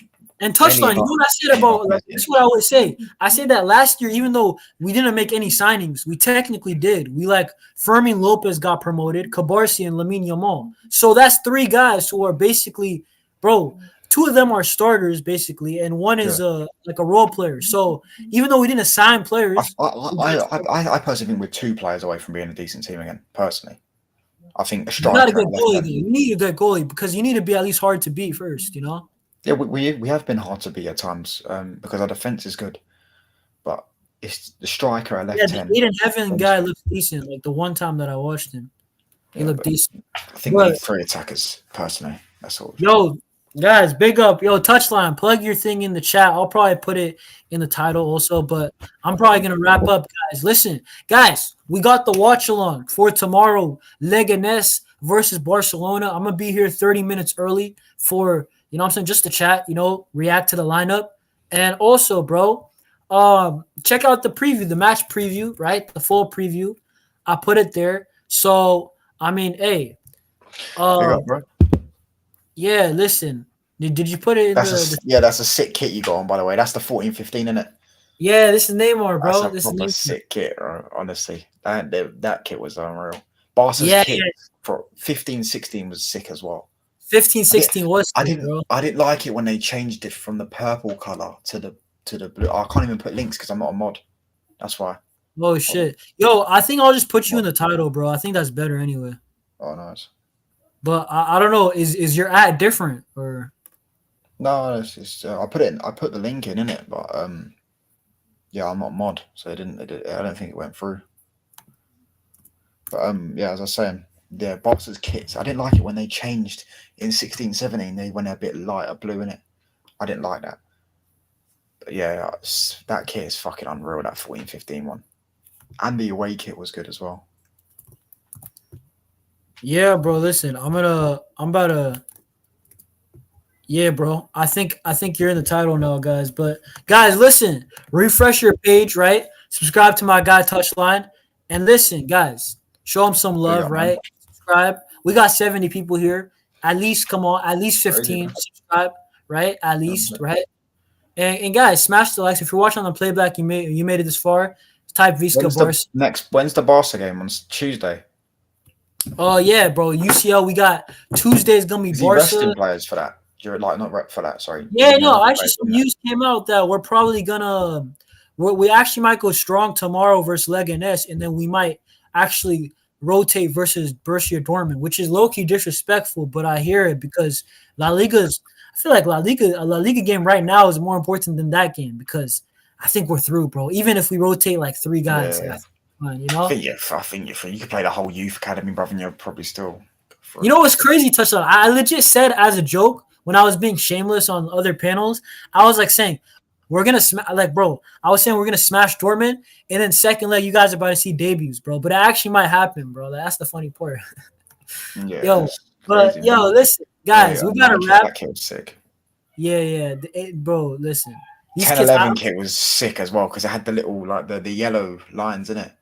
And touchline, you know what I said about, like, this is what I always say. I said that last year, even though we didn't make any signings, we technically did. We, like, Fermin Lopez got promoted, Cabarsi and Lamine Yamal. So that's 3 guys who are basically, bro, 2 of them are starters, basically, and 1 is like a role player. So even though we didn't sign players. I personally think we're 2 players away from being a decent team again, personally. I think a striker. You got a good goalie, though. You need a good goalie because you need to be at least hard to beat first, you know? Yeah, we have been hard to beat at times because our defense is good, but it's the striker at left 10. The Aiden Heaven guy looks decent. Like the one time that I watched him, he looked decent. I think we need 3 attackers personally. That's all. Yo, guys, big up. Yo, Touchline, plug your thing in the chat. I'll probably put it in the title also, but I'm probably gonna wrap up, guys. Listen, guys, we got the watch along for tomorrow. Leganés versus Barcelona. I'm gonna be here 30 minutes early for. You know what I'm saying? Just to chat, you know, react to the lineup. And also, bro, check out the preview, the match preview, right? The full preview. I put it there. So, I mean, hey. Bro. Yeah, listen. Did you put it in that's a sick kit you got on, by the way. That's the 14-15, isn't it? Yeah, this is Neymar, bro. That's a proper sick kit, honestly. That kit was unreal. Barca's kit for 15-16 was sick as well. 15-16 was sick, bro. I didn't like it when they changed it from the purple color to the blue. I can't even put links because I'm not a mod. That's why. Oh shit. Yo, I think I'll just put you in the title, bro. I think that's better anyway. Oh, nice. But I don't know. Is your ad different or? No, it's just I put the link in it, but yeah, I'm not mod, so I don't think it went through. But yeah, as I was saying. Yeah, Barca's kits. I didn't like it when they changed in 16-17. They went a bit lighter blue in it. I didn't like that. But yeah, that kit is fucking unreal, that 14-15 one. And the away kit was good as well. Yeah, bro, listen. Yeah, bro. I think you're in the title now, guys. But guys, listen. Refresh your page, right? Subscribe to my guy Touchline. And listen, guys, show him some love, right? Subscribe. We got 70 people here. At least, come on, at least 15 subscribe, right? At least, right? And guys, smash the likes. If you're watching on the playback, you made it this far. Type Visca Barca. When's the Barca game? On Tuesday. Oh yeah, bro. UCL. We got Tuesday's gonna be Barca. Resting players for that. You're like not rep for that. Sorry. Yeah, no. Actually, some news came out that we're probably gonna we actually might go strong tomorrow versus Leganes, and then we might actually rotate versus Borussia Dortmund, which is low-key disrespectful, but I hear it because La Liga's – I feel like a La Liga game right now is more important than that game because I think we're through, bro. Even if we rotate like 3 guys, Yeah. you know? I think you're free. You could play the whole youth academy, brother, and you're probably still free. You know what's crazy, Touchdown? I legit said as a joke when I was being shameless on other panels, I was like saying, we're going to bro, I was saying we're going to smash Dortmund, and then second leg, you guys are about to see debuts, bro. But it actually might happen, bro. That's the funny part. Yeah, Listen, guys, we got to wrap. That kid was sick. Yeah. Bro, listen. 10-11 kit was sick as well because it had the little, like, the yellow lines in it.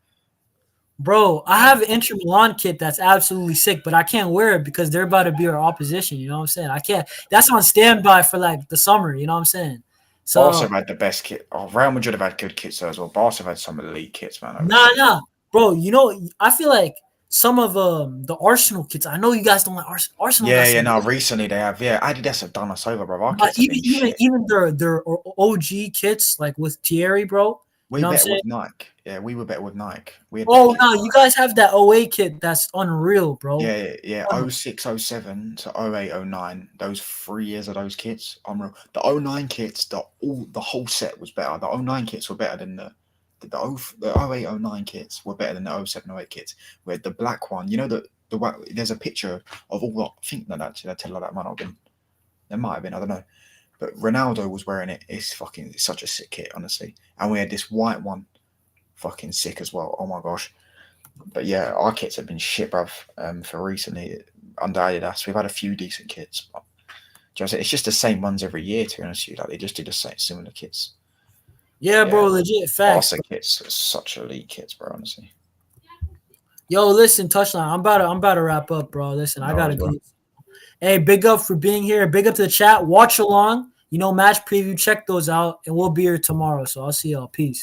Bro, I have an Inter Milan kit that's absolutely sick, but I can't wear it because they're about to be our opposition. You know what I'm saying? I can't. That's on standby for like the summer. You know what I'm saying? So Barca have had the best kit. Oh, Real Madrid have had good kits as well. Barca have had some of the league kits, man. Nah, bro. You know, I feel like some of the Arsenal kits. I know you guys don't like Arsenal. Yeah. No, recently they have. Yeah, Adidas have done us over, bro. Our kits even their OG kits, like with Thierry, bro. We better with Nike. Yeah, we were better with Nike. No, you guys have that 08 kit that's unreal, bro. Yeah. 06, 07 to 08, 09. Those 3 years of those kits, unreal. The 09 kits, the whole set was better. The 09 kits were better than the 08, 09 kits were better than the 07, 08 kits. Where the black one, you know, there's a picture of all. I think that actually, I tell you that might not have been. There might have been. I don't know. But Ronaldo was wearing it. It's such a sick kit, honestly. And we had this white one, fucking sick as well. Oh my gosh. But yeah, our kits have been shit, bruv, for recently under Adidas. We've had a few decent kits, but it's just the same ones every year, to be honest with you. Like, they just do the same similar kits. Yeah, bro, legit facts. Barca kits are such elite kits, bro, honestly. Yo, listen, Touchdown. I'm about to wrap up, bro. Listen, I gotta go. Hey, big up for being here. Big up to the chat. Watch along. You know, match preview. Check those out. And we'll be here tomorrow. So I'll see y'all. Peace.